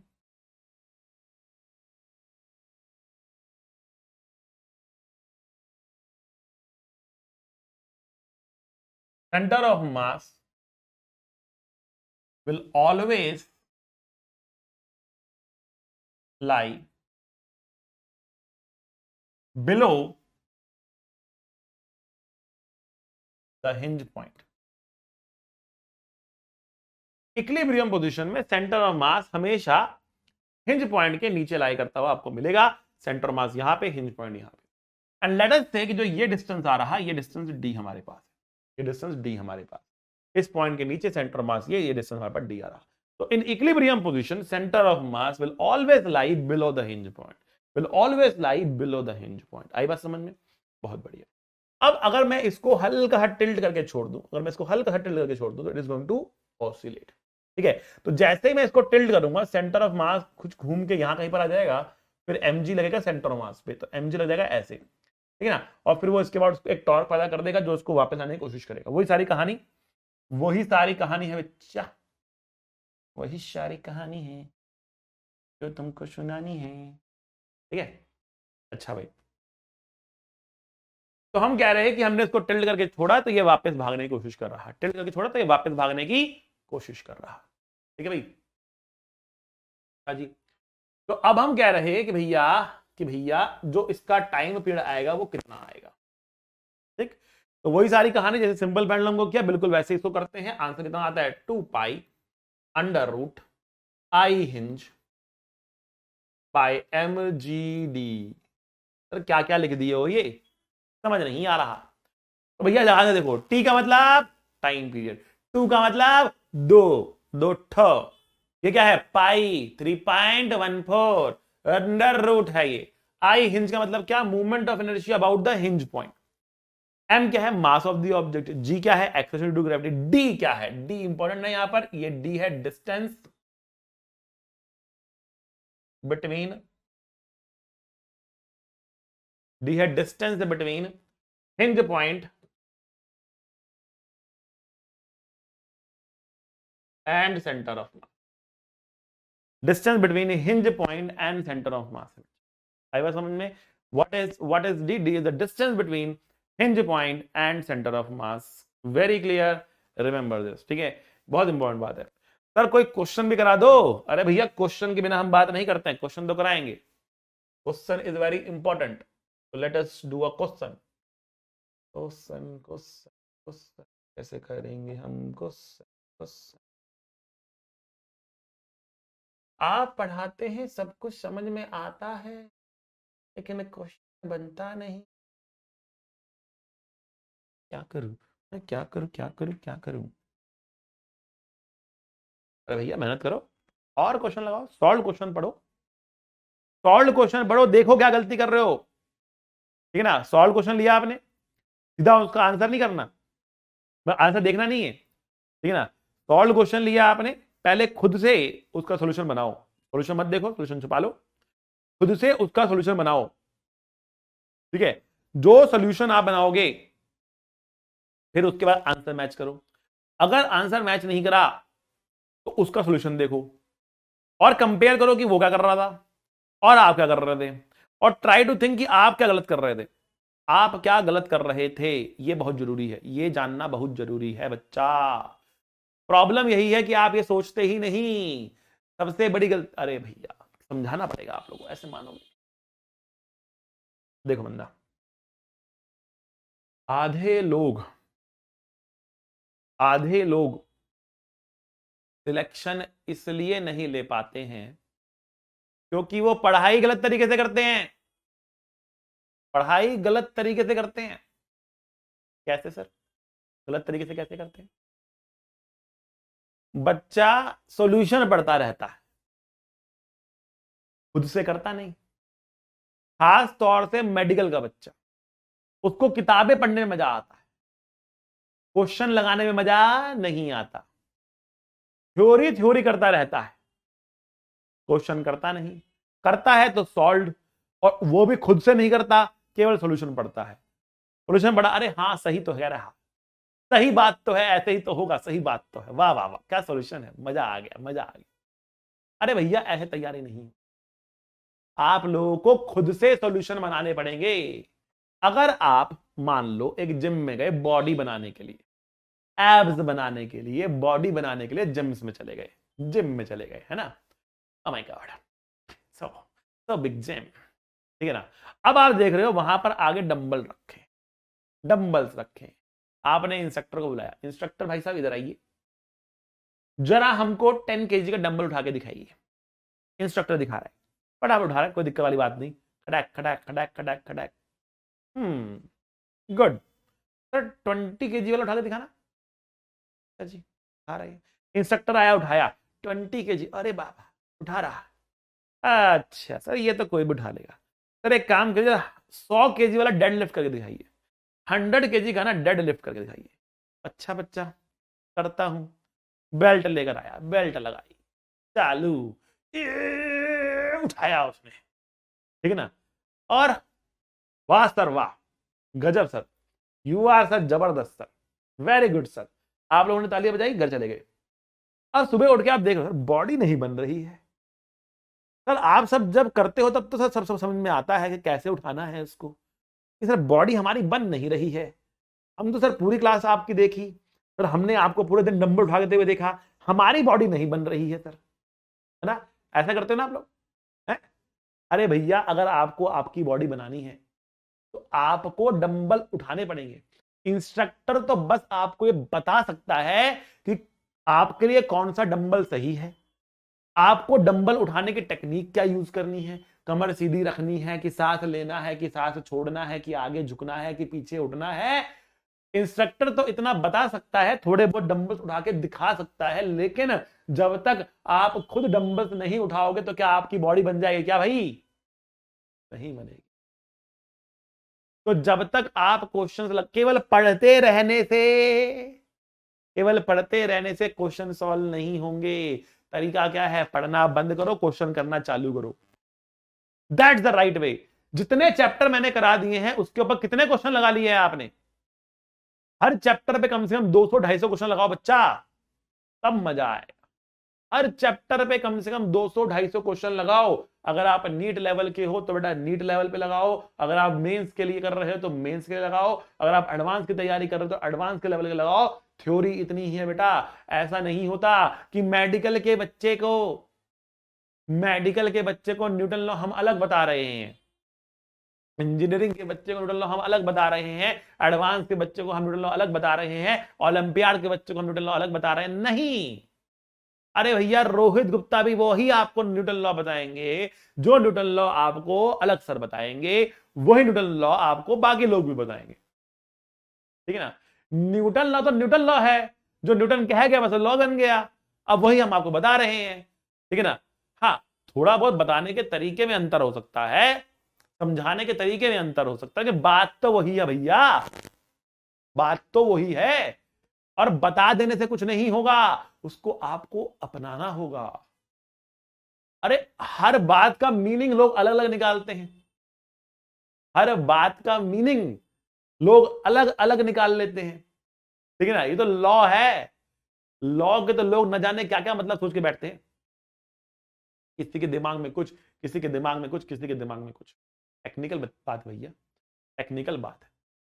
Speaker 1: center of mass will always lie below the hinge point। Equilibrium position में सेंटर ऑफ मास हमेशा हिंज पॉइंट के नीचे लाई करता हुआ आपको मिलेगा, सेंटर मास यहां पे, हिंज पॉइंट यहां पे। एंड लेट अस से कि जो ये डिस्टेंस आ रहा है, ये डिस्टेंस डी हमारे पास है, ये डिस्टेंस डी हमारे पास, इस पॉइंट के नीचे सेंटर मास ये डिस्टेंस हमारे पास डी आ रहा। तो in equilibrium position centre of mass will always lie below the hinge point, will always lie below the hinge point. आई बात समझ में, बहुत बढ़िया। अब अगर मैं इसको हल्का हट टिल्ट करके छोड़ दूं, अगर मैं इसको हल्का हट टिल्ट करके छोड़ दूं तो it is going to oscillate, ठीक है। तो जैसे ही मैं इसको टिल्ट करूंगा, सेंटर ऑफ मास कुछ घूम के यहां कहीं पर आ जाएगा, फिर mg लगेगा सेंटर ऑफ मास पे, तो mg लग जाएगा ऐसे, ठीक है ना। और फिर वो इसके बाद एक टॉर्क पैदा कर देगा जो उसको वापस आने की कोशिश करेगा। वही सारी कहानी, वही सारी कहानी है बच्चा, वही सारी कहानी है जो तुमको सुनानी है, ठीक है। अच्छा भाई, तो हम कह रहे हैं कि हमने इसको टिल्ट करके छोड़ा तो ये वापस भागने की कोशिश कर रहा है, टिल्ट करके छोड़ा तो ये वापस भागने की कोशिश कर रहा है, ठीक है भाई। हाँ जी। तो अब हम कह रहे हैं कि भैया जो इसका टाइम पीरियड आएगा वो कितना आएगा, ठीक। तो वही सारी कहानी जैसे सिंपल पेंडुलम को किया, बिल्कुल वैसे इसको करते हैं। आंसर कितना आता है, 2 pi under root I hinge by m g d. क्या क्या लिख दिए हो, ये समझ नहीं आ रहा। तो भैया जहां से देखो, टी का मतलब टाइम पीरियड, 2 का मतलब दो, दो ठो, ये क्या है पाई 3.14 अंडर रूट है ये। आई हिंज का मतलब क्या, movement of inertia about the hinge point. M क्या है, mass of the object. G क्या है, acceleration due to gravity. D क्या है, डी इंपॉर्टेंट है यहां पर, ये डी है डिस्टेंस बिटवीन, डी है distance between hinge point and centre of mass. Distance between hinge point and centre of mass. आई बात समझ में। what is d? d is the distance between hinge point and center of mass। very clear, remember this, ठीक है। बहुत important बात है। Sir कोई क्वेश्चन भी करा दो। अरे भैया क्वेश्चन के बिना हम बात नहीं करते हैं, क्वेश्चन तो कराएंगे। क्वेश्चन इज वेरी इंपॉर्टेंट, तो let us do a question. Question question question कैसे करेंगे हम क्वेश्चन क्वेश्चन। आप पढ़ाते हैं, सब कुछ समझ में आता है, लेकिन क्वेश्चन बनता नहीं। क्या करूं मैं, क्या करूं, क्या करूं, क्या करूं। अरे भैया मेहनत करो और क्वेश्चन लगाओ, सॉल्व क्वेश्चन पढ़ो, सॉल्व क्वेश्चन पढ़ो, देखो क्या गलती कर रहे हो, ठीक है ना। सॉल्व क्वेश्चन लिया आपने, सीधा उसका आंसर नहीं करना, आंसर देखना नहीं है, ठीक है ना। सॉल्व क्वेश्चन लिया आपने, पहले खुद से उसका सोल्यूशन बनाओ। सोल्यूशन मत देखो, सोल्यूशन छुपा लो, खुद से उसका सोल्यूशन बनाओ, ठीक है। जो सोल्यूशन आप बनाओगे फिर उसके बाद आंसर मैच करो। अगर आंसर मैच नहीं करा तो उसका सोल्यूशन देखो और कंपेयर करो कि वो क्या कर रहा था और आप क्या कर रहे थे, और ट्राई टू थिंक कि आप क्या गलत कर रहे थे। आप क्या गलत कर रहे थे, ये बहुत जरूरी है, ये जानना बहुत जरूरी है बच्चा। प्रॉब्लम यही है कि आप ये सोचते ही नहीं। सबसे बड़ी गलती, अरे भैया समझाना पड़ेगा आप लोगों को, ऐसे मानोगे। देखो बंदा, आधे लोग सिलेक्शन इसलिए नहीं ले पाते हैं क्योंकि वो पढ़ाई गलत तरीके से करते हैं। पढ़ाई गलत तरीके से करते हैं। कैसे सर, गलत तरीके से कैसे करते हैं? बच्चा सॉल्यूशन पढ़ता रहता है, खुद से करता नहीं। खास तौर से मेडिकल का बच्चा, उसको किताबें पढ़ने में मजा आता है, क्वेश्चन लगाने में मजा नहीं आता। थ्योरी थ्योरी करता रहता है, क्वेश्चन करता नहीं। करता है तो सॉल्व, और वो भी खुद से नहीं करता, केवल सॉल्यूशन पढ़ता है। सॉल्यूशन पढ़ा, अरे हाँ सही तो है, अरे हाँ सही बात तो है, ऐसे ही तो होगा, सही बात तो है, वाह वाह वाह क्या सॉल्यूशन है, मजा आ गया, मजा आ गया। अरे भैया ऐसे तैयारी नहीं, आप लोगों को खुद से सॉल्यूशन बनाने पड़ेंगे। अगर आप मान लो एक जिम में गए बॉडी बनाने के लिए, एब्स बनाने के लिए, बॉडी बनाने के लिए जिम्स में चले गए, जिम में चले गए, है ना। Oh my God, so so big gym, ठीक है ना। अब आप देख रहे हो वहां पर आगे डंबल रखे, डंबल्स रखे। आपने इंस्ट्रक्टर को बुलाया, इंस्ट्रक्टर भाई साहब इधर आइए, जरा हमको 10 kg का डंबल उठा के दिखाइए। इंस्ट्रक्टर दिखा रहा है, फटाफट उठा रहा है, कोई दिक्कत वाली बात नहीं, खड़ैक खड़ैक खड़ैक खड़ैक खड़ैक। गुड सर, 20 kg वाला उठा के दिखाना। जी आ रही है। इंस्ट्रक्टर आया, उठाया 20 kg, अरे बाबा उठा रहा है, अच्छा सर ये तो कोई भी उठा लेगा। सर एक काम करिए, 100 kg वाला डेड लिफ्ट करके दिखाइए, 100 kg का ना डेड लिफ्ट करके दिखाइए। अच्छा बच्चा, करता हूं। बेल्ट लेकर आया, बेल्ट लगाई, चालू, उठाया उसने, ठीक है ना। और वाह सर वाह, गजब सर, यू आर सर जबरदस्त सर, वेरी गुड सर। आप लोगों ने तालियां बजाई, घर चले गए। अब सुबह उठ के आप देख रहे हो बॉडी नहीं बन रही है। सर आप सब जब करते हो तब तो सर सब समझ में आता है कि कैसे उठाना है उसको, कि सर बॉडी हमारी बन नहीं रही है। हम तो सर पूरी क्लास आपकी देखी सर, हमने आपको पूरे दिन डंबल उठा देते हुए देखा, हमारी बॉडी नहीं बन रही है सर, है ना। ऐसा करते हो ना आप लोग, हैं? अरे भैया अगर आपको आपकी बॉडी बनानी है तो आपको डंबल उठाने पड़ेंगे। इंस्ट्रक्टर तो बस आपको ये बता सकता है कि आपके लिए कौन सा डंबल सही है, आपको डंबल उठाने की टेक्निक क्या यूज करनी है, कमर सीधी रखनी है कि सांस लेना है कि सांस छोड़ना है कि आगे झुकना है कि पीछे उठना है। इंस्ट्रक्टर तो इतना बता सकता है, थोड़े बहुत डंबल्स उठा के दिखा सकता है, लेकिन जब तक आप खुद डंबल्स नहीं उठाओगे तो क्या आपकी बॉडी बन जाएगी क्या भाई? नहीं बनेगी। तो जब तक आप क्वेश्चन केवल पढ़ते रहने से, केवल पढ़ते रहने से क्वेश्चन सॉल्व नहीं होंगे। तरीका क्या है, पढ़ना बंद करो, क्वेश्चन करना चालू करो। That's the right way. जितने चैप्टर मैंने करा दिए हैं उसके ऊपर कितने क्वेश्चन लगा लिए हैं आपने? हर चैप्टर पे कम से कम 200-250 क्वेश्चन लगाओ बच्चा, तब मजा आएगा। हर चैप्टर पे कम से कम 200-250 क्वेश्चन लगाओ। अगर आप नीट लेवल के हो तो बेटा नीट लेवल पे लगाओ, अगर आप मेंस के लिए कर रहे हो तो मेंस के लिए लगाओ, अगर आप एडवांस की तैयारी कर रहे हो तो एडवांस के लेवल के लगाओ। थ्योरी इतनी ही है बेटा, ऐसा नहीं होता कि मेडिकल के बच्चे को न्यूटन लॉ हम अलग बता रहे हैं, इंजीनियरिंग के बच्चे को न्यूटन लॉ हम अलग बता रहे हैं, एडवांस के बच्चे को हम न्यूटन लॉ अलग बता रहे हैं, ओलंपियाड के बच्चे को हम न्यूटन लॉ अलग बता रहे हैं, नहीं। अरे भैया रोहित गुप्ता भी वो ही आपको न्यूटन लॉ बताएंगे जो न्यूटन लॉ आपको अलग सर बताएंगे, वही न्यूटन लॉ आपको बाकी लोग भी बताएंगे, ठीक है ना। न्यूटन लॉ तो न्यूटन लॉ है, जो न्यूटन कह गया बस लॉ बन गया। अब वही हम आपको बता रहे हैं, ठीक है ना। हाँ, थोड़ा बहुत बताने के तरीके में अंतर हो सकता है, समझाने के तरीके में अंतर हो सकता है, कि बात तो वही है भैया, बात तो वही है। और बता देने से कुछ नहीं होगा, उसको आपको अपनाना होगा। अरे हर बात का मीनिंग लोग अलग अलग निकालते हैं, हर बात का मीनिंग लोग अलग अलग निकाल लेते हैं, ठीक है ना। ये तो लॉ है, लॉ के तो लोग न जाने क्या क्या मतलब सोच के बैठते हैं, किसी के दिमाग में कुछ, किसी के दिमाग में कुछ, किसी के दिमाग में कुछ। टेक्निकल बात भैया, टेक्निकल बात है।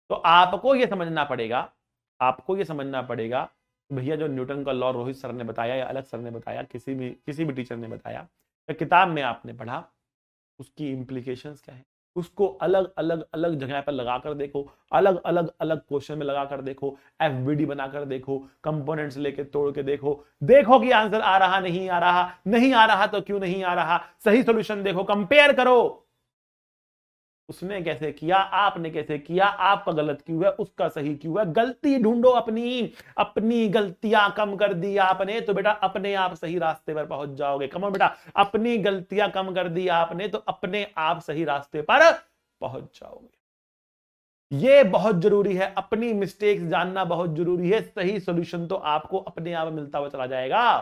Speaker 1: तो आपको यह समझना पड़ेगा, आपको यह समझना पड़ेगा भैया जो न्यूटन का लॉ रोहित सर ने बताया या अलग सर ने बताया, किसी भी टीचर ने बताया या किताब में आपने पढ़ा, उसकी इंप्लीकेशंस क्या है, उसको अलग अलग अलग जगह पर लगा कर देखो, अलग अलग अलग क्वेश्चन में लगा कर देखो, एफबीडी बनाकर देखो, कंपोनेंट्स लेके तोड़ के देखो, देखो कि आंसर आ रहा नहीं आ रहा, नहीं आ रहा तो क्यों नहीं आ रहा, सही सॉल्यूशन देखो, कंपेयर करो, उसने कैसे किया, आपने कैसे किया, आपका गलत क्यों है, उसका सही क्यों है, गलती ढूंढो अपनी, अपनी गलतियां कम कर दी आपने तो बेटा अपने आप सही रास्ते पर पहुंच जाओगे। कम बेटा, अपनी गलतियां कम कर दी आपने तो अपने आप सही रास्ते पर पहुंच जाओगे। ये बहुत जरूरी है, अपनी मिस्टेक्स जानना बहुत जरूरी है, सही सॉल्यूशन तो आपको अपने आप मिलता हुआ चला जाएगा।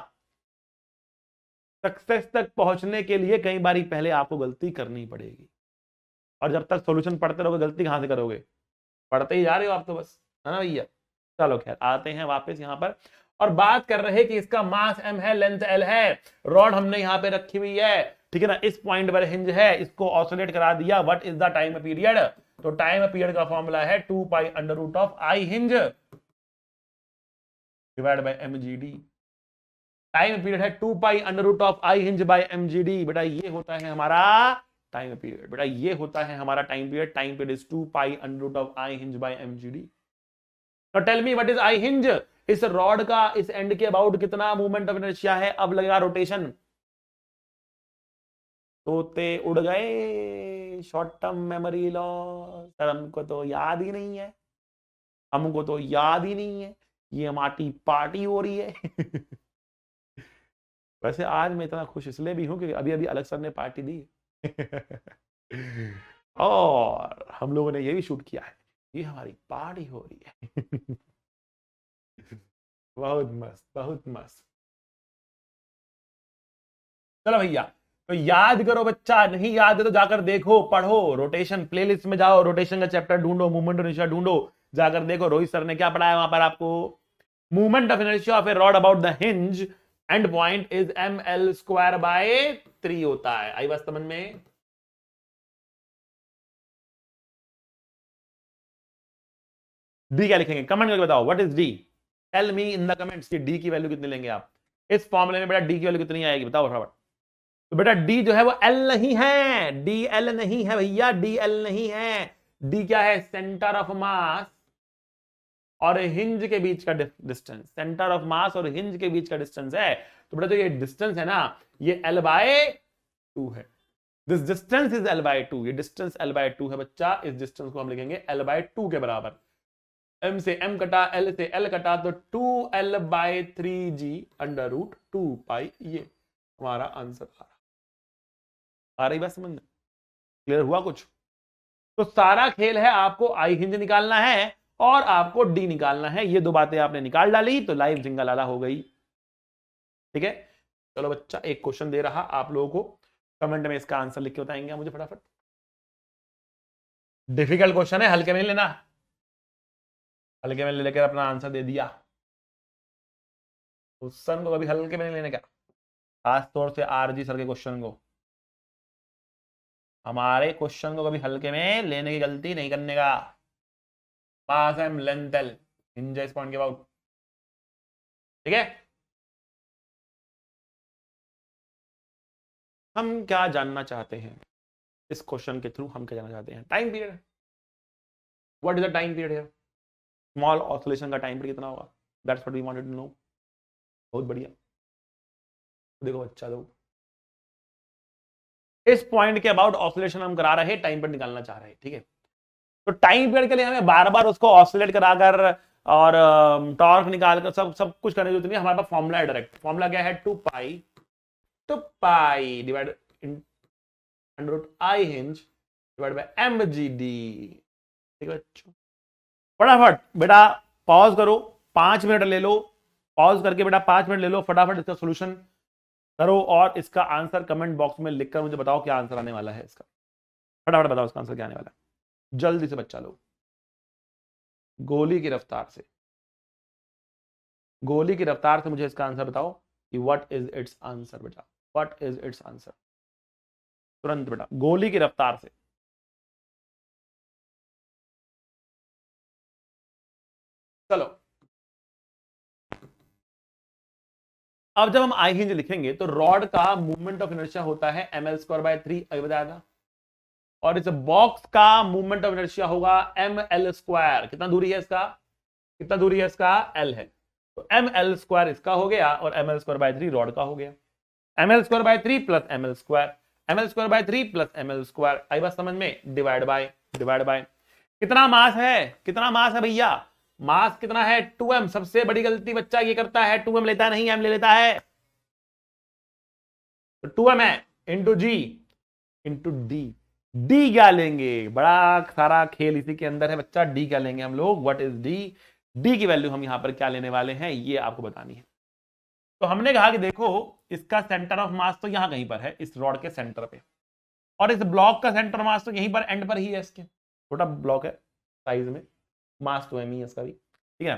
Speaker 1: सक्सेस तक पहुंचने के लिए कई बारी पहले आपको गलती करनी पड़ेगी, और जब तक सॉल्यूशन पढ़ते रहोगे गलती कहां से करोगे, पढ़ते ही जा रहे हो आप तो बस, है ना भैया। चलो खैर आते हैं वापस यहां पर, और बात कर रहे हैं कि इसका मास m है, लेंथ l है, रॉड हमने यहां पे रखी हुई है, ठीक है ना, इस पॉइंट पर हिंज है, इसको ऑसिलेट करा दिया। What is the time period, तो टाइम पीरियड का फॉर्मूला है 2 pi under root of I hinge divide by mgd। Time period है 2 pi under root of I hinge by mgd। बेटा ये होता है हमारा टाइम पीरियड, बेटा ये होता है हमारा time period. Time period is 2 pi under root of I hinge by mgd। Now tell me what is I hinge. इस रॉड का इस एंड के अबाउट कितना मूवमेंट ऑफ इनर्शिया है, अब लगेगा रोटेशन। तोते उड़ गए, short term memory loss, sir हमको तो याद ही नहीं है, हमको तो याद ही नहीं है, ये हमारी पार्टी हो रही है। वैसे आज मैं इतना खुश इसलिए भी हूं क्योंकि अभी अभी अलग सर ने पार्टी दी। और हम लोगों ने ये भी शूट किया है, ये हमारी पार्टी हो रही है। बहुत मस्त, बहुत मस्त। चलो भैया, तो याद करो बच्चा, नहीं याद है तो जाकर देखो, पढ़ो, रोटेशन प्लेलिस्ट में जाओ, रोटेशन का चैप्टर ढूंढो, मूवमेंट ऑफ इनर्शिया ढूंढो, जाकर देखो रोहित सर ने क्या पढ़ाया वहां पर आपको। Movement of inertia of A rod about the hinge and point is ml square by 3 होता है। आई बात समझ में। डी क्या लिखेंगे, कमेंट करके बताओ what is d, tell me in the comments कि डी की वैल्यू कितनी लेंगे आप। इस फॉर्मूले में बेटा डी की वैल्यू कितनी आएगी बताओ फटाफट। तो बेटा डी जो है वो एल नहीं है, डी एल नहीं है भैया, डी एल नहीं है। डी क्या है, सेंटर ऑफ मास और हिंज के बीच का डिस्टेंस, सेंटर ऑफ मास और हिंज के बीच का डिस्टेंस है। तो बेटा जो ये डिस्टेंस है ना, ये एल बाय 2 है। This distance is L by 2, ये डिस्टेंस एल बाय 2 है बच्चा। इस डिस्टेंस को हम लिखेंगे एल बाय 2 के बराबर। एम से एम कटा, एल से एल कटा, तो 2l bye 3g under root 2 पाई, ये हमारा आंसर आ रही बात समझ में, क्लियर हुआ कुछ। तो सारा खेल है आपको आई हिंज निकालना है और आपको डी निकालना है, ये दो बातें आपने निकाल डाली तो लाइव जिंगालाला हो गई, ठीक है। चलो बच्चा एक क्वेश्चन दे रहा आप लोगों को, कमेंट में इसका आंसर लिख के बताएंगे मुझे फटाफट। डिफिकल्ट क्वेश्चन है, हल्के में नहीं लेना, हल्के में लेकर अपना आंसर दे दिया। क्वेश्चन को कभी हल्के में नहीं लेने का, खास तौर से आरजी सर के क्वेश्चन को, हमारे क्वेश्चन को कभी हल्के में लेने की गलती नहीं करने का। मास एम लेंथ एल हिंज इस पॉइंट के अबाउट, ठीक है। हम क्या जानना चाहते हैं इस क्वेश्चन के थ्रू, हम क्या जानना चाहते हैं, time period. What is the time period here, small oscillation का टाइम पीरियड कितना होगा, that's what we wanted to know. बहुत बढ़िया, देखो बच्चा दो, इस पॉइंट के अबाउट ऑसिलेशन हम करा रहे हैं, टाइम पीरियड निकालना चाह रहे हैं, ठीक है। तो टाइम पीरियड के लिए हमें बार बार उसको ऑसिलेट कराकर और टॉर्क निकालकर सब सब कुछ करने की जरूरत नहीं, हमारे पास फॉर्मूला है डायरेक्ट। फॉर्मूला क्या है, 2 pi divide under root I hinge divide by mgd, ठीक है बच्चों। फटाफट बेटा पॉज करो, 5 मिनट ले लो, पॉज करके बेटा 5 मिनट ले लो, फटाफट इसका सोल्यूशन करो और इसका आंसर कमेंट बॉक्स में लिखकर मुझे बताओ क्या आंसर आने वाला है इसका। फटाफट बताओ इसका आंसर क्या आने वाला है, जल्दी से बच्चा लोग। गोली की रफ्तार से, गोली की रफ्तार से मुझे इसका आंसर बताओ कि व्हाट इज इट्स आंसर बेटा, व्हाट इज इट्स आंसर, तुरंत बेटा गोली की रफ्तार से। चलो अब जब हम आई हिंज लिखेंगे तो रॉड का मूवमेंट ऑफ इनर्शिया होता है ml²/3, अभी बताया था, और इस बॉक्स का मूवमेंट ऑफ इनर्शिया होगा ml²। कितना दूरी है इसका, कितना दूरी है इसका, l है, तो ml² इसका हो गया और ml²/3 रॉड का हो गया। ml²/3 plus ml², ml²/3 plus ml², आई बात समझ में, डिवाइड बाय कितना मास है, कितना मास है भैया, मास कितना है 2m। सबसे बड़ी गलती बच्चा ये करता है 2m लेता है, नहीं m ले लेता है, तो 2m है into g into d। d क्या लेंगे, बड़ा सारा खेल इसी के अंदर है बच्चा, d क्या लेंगे हम लोग, व्हाट इज d, d की वैल्यू हम यहां पर क्या लेने वाले हैं ये आपको बतानी है। तो हमने कहा कि देखो इसका सेंटर ऑफ मास तो यहां कहीं पर है, इस रॉड के सेंटर पे, और इस ब्लॉक का सेंटर मास तो यहीं पर एंड पर ही है, इसके छोटा ब्लॉक है साइज में, मास तो m ही है इसका भी, ठीक है।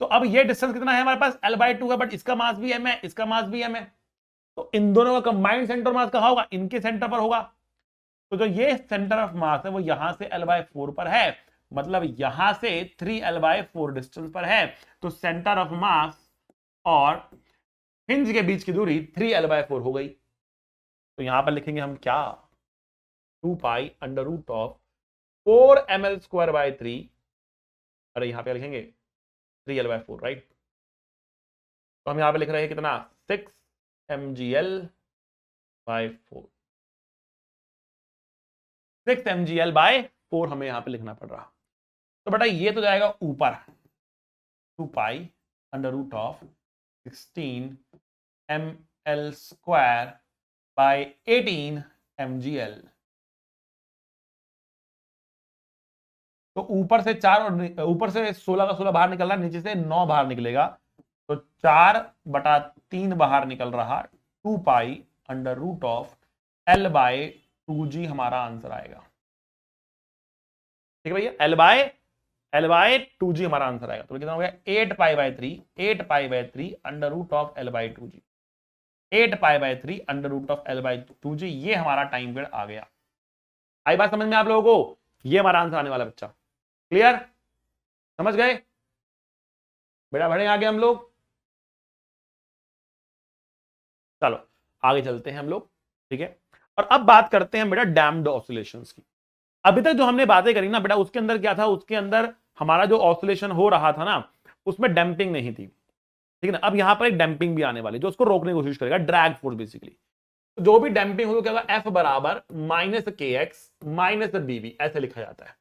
Speaker 1: तो अब ये डिस्टेंस कितना है हमारे पास, l/2 है, बट इसका मास भी m है, इसका मास भी m है, तो इन दोनों का कंबाइंड सेंटर मास कहां होगा, इनके सेंटर पर होगा। तो जो ये सेंटर ऑफ मास है वो यहां से l/4 पर है, मतलब यहां से 3l/4 डिस्टेंस पर है, तो सेंटर ऑफ मास और हिंज के बीच की दूरी 3l/4 हो गई। तो यहां पर लिखेंगे हम क्या, 2π√4ml²/3, अरे यहां पे लिखेंगे 3l/4, राइट। तो हम यहां पे लिख रहे हैं कितना, 6mgl/4, 6mgl/4 हमें यहां पे लिखना पड़ रहा। तो बेटा ये तो जाएगा ऊपर, 2π√16ml²/18mgl। तो ऊपर से 4 और ऊपर से 16 का 16 बाहर निकल रहा है, नीचे से 9 बाहर निकलेगा, तो 4/3 बाहर निकल रहा, 2π√l/2g हमारा आंसर आएगा, ठीक है भैया, l/2g हमारा आंसर आएगा। तो कितना हो गया, 8π/3 √l/2g, 8π/3 √l/2g, ये हमारा टाइम पीरियड आ गया। आई बात समझ में आप लोगों को, ये हमारा आंसर आने वाला बच्चा, क्लियर, समझ गए बेटा, बढ़े आगे हम लोग। चलो आगे चलते हैं हम लोग, ठीक है। और अब बात करते हैं बेटा डैम्प्ड ऑसिलेशंस की। अभी तक जो हमने बातें करी ना बेटा, उसके अंदर क्या था, उसके अंदर हमारा जो ऑसिलेशन हो रहा था ना, उसमें डैम्पिंग नहीं थी, ठीक है ना। अब यहां पर एक डैम्पिंग भी आने वाली जो उसको रोकने की कोशिश करेगा, ड्रैग फोर्स बेसिकली। तो जो भी डैम्पिंग होगी क्या होगा, F बराबर -kx - bv, ऐसे लिखा जाता है।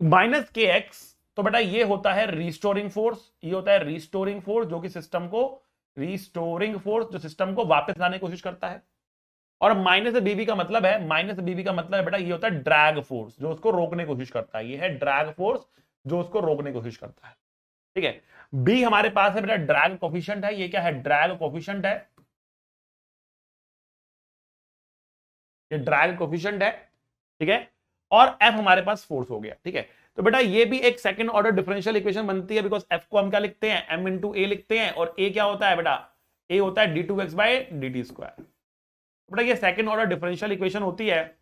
Speaker 1: -kx तो बेटा ये होता है रिस्टोरिंग फोर्स, ये होता है रिस्टोरिंग फोर्स, जो कि सिस्टम को, रिस्टोरिंग फोर्स जो सिस्टम को वापस लाने की कोशिश करता है। और -bv का मतलब है, -bv का मतलब है बेटा ये होता है ड्रैग फोर्स, जो उसको रोकने की कोशिश करता है, ये है ड्रैग फोर्स जो उसको रोकने की कोशिश करता है, ठीक है। b हमारे पास है बेटा ड्रैग कोफिशिएंट है, ये क्या है, ड्रैग कोफिशिएंट है, ये ड्रैग कोफिशिएंट है, ठीक है। और f हमारे पास फोर्स हो गया, ठीक है। तो बेटा ये भी एक सेकंड ऑर्डर डिफरेंशियल इक्वेशन बनती है, बिकॉज f को हम क्या लिखते हैं, m × a लिखते हैं, और a क्या होता है बेटा, a होता है d2x/dt²। बेटा ये सेकंड ऑर्डर डिफरेंशियल इक्वेशन होती है,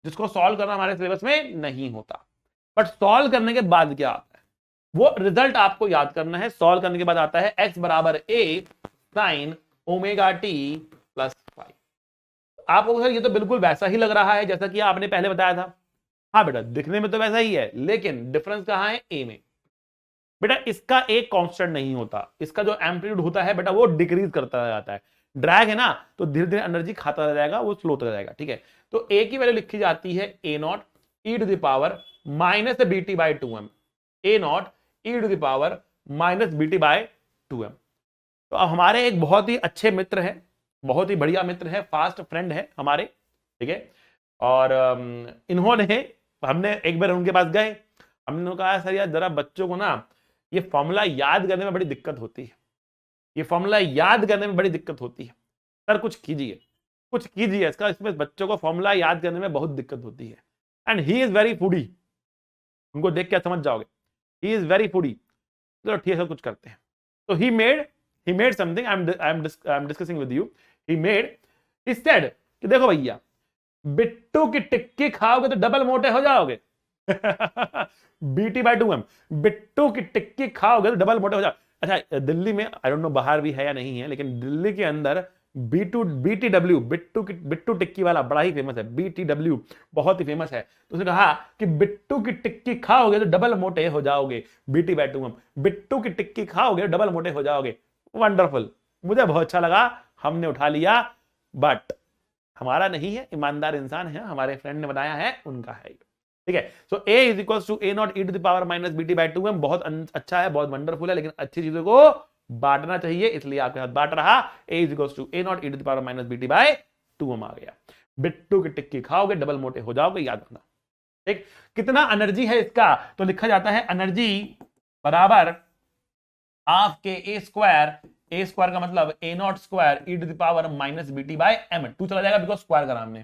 Speaker 1: जिसको सॉल्व करना हमारे सिलेबस में नहीं होता, बट सॉल्व करने के बाद क्या आता है वो रिजल्ट आपको याद करना है। सॉल्व करने के बाद आता है x बराबर a sin ωt + phi। आपको सर ये तो बिल्कुल वैसा ही लग रहा है जैसा कि आपने पहले बताया था। हाँ बेटा दिखने में तो वैसा ही है, लेकिन डिफरेंस कहां है, a में। बेटा इसका एक कांस्टेंट नहीं होता, इसका जो एम्पलीट्यूड होता है बेटा वो डिक्रीज करता जाता है। ड्रैग है ना, तो धीरे धीरे एनर्जी खाता जाएगा, वो स्लो होता जाएगा, ठीक है। तो a की वैल्यू लिखी जाती है a0 e to the power -bt/2m, a0 e to the power -bt/2m। तो अब हमारे एक बहुत ही अच्छे मित्र हैं, बहुत ही बढ़िया मित्र है, फास्ट फ्रेंड है हमारे, ठीक है। और इन्होंने, हमने एक बार उनके पास गए हमने कहा सर यार जरा बच्चों को ना ये फॉर्मूला याद करने में बड़ी दिक्कत होती है, ये फॉर्मूला याद करने में बड़ी दिक्कत होती है। सर कुछ कीजिए, कुछ कीजिए इसका, इसमें बच्चों को फॉर्मूला याद करने में बहुत दिक्कत होती है। And he is very foodie, उनको देख के समझ जाओगे, ही इज वेरी फूडी। चलो ठीक है, कुछ करते हैं। तो he made something, I am discussing with you. He made, he said कि देखो भैया, बिट्टू की टिक्की खाओगे तो डबल मोटे हो जाओगे। BT/2M, बिट्टू की टिक्की खाओगे तो डबल मोटे हो जाओ। अच्छा दिल्ली में आई डोंट नो बाहर भी है या नहीं है, लेकिन दिल्ली के अंदर BTW, बिट्टू टिक्की वाला बड़ा ही फेमस है। BTW बहुत ही फेमस है। तो उसने कहा कि बिट्टू की टिक्की खाओगे तो डबल मोटे हो जाओगे। BT/2M, बिट्टू की टिक्की खाओगे तो डबल मोटे हो जाओगे। वंडरफुल, मुझे बहुत अच्छा लगा, हमने उठा लिया, बट हमारा नहीं है, ईमानदार इंसान है, हमारे फ्रेंड ने बनाया है, उनका है। ठीक है, so a is equal to a nought e⁻⁻bt/2m। बहुत अच्छा है, बहुत वंडरफुल है, लेकिन अच्छी चीजों को बांटना चाहिए, इसलिए आपके साथ बांट रहा। a is equal to a nought e⁻⁻bt/2m आ गया। बिट्टू की टिक्की खाओगे डबल मोटे हो जाओगे, याद रखना। ठीक, कितना एनर्जी है इसका, तो लिखा जाता है एनर्जी बराबर हाफ के ए स्क्वायर का मतलब a0² e⁻⁻bt/m। 2 चला जाएगा बिकॉज स्क्वायर करा हमने,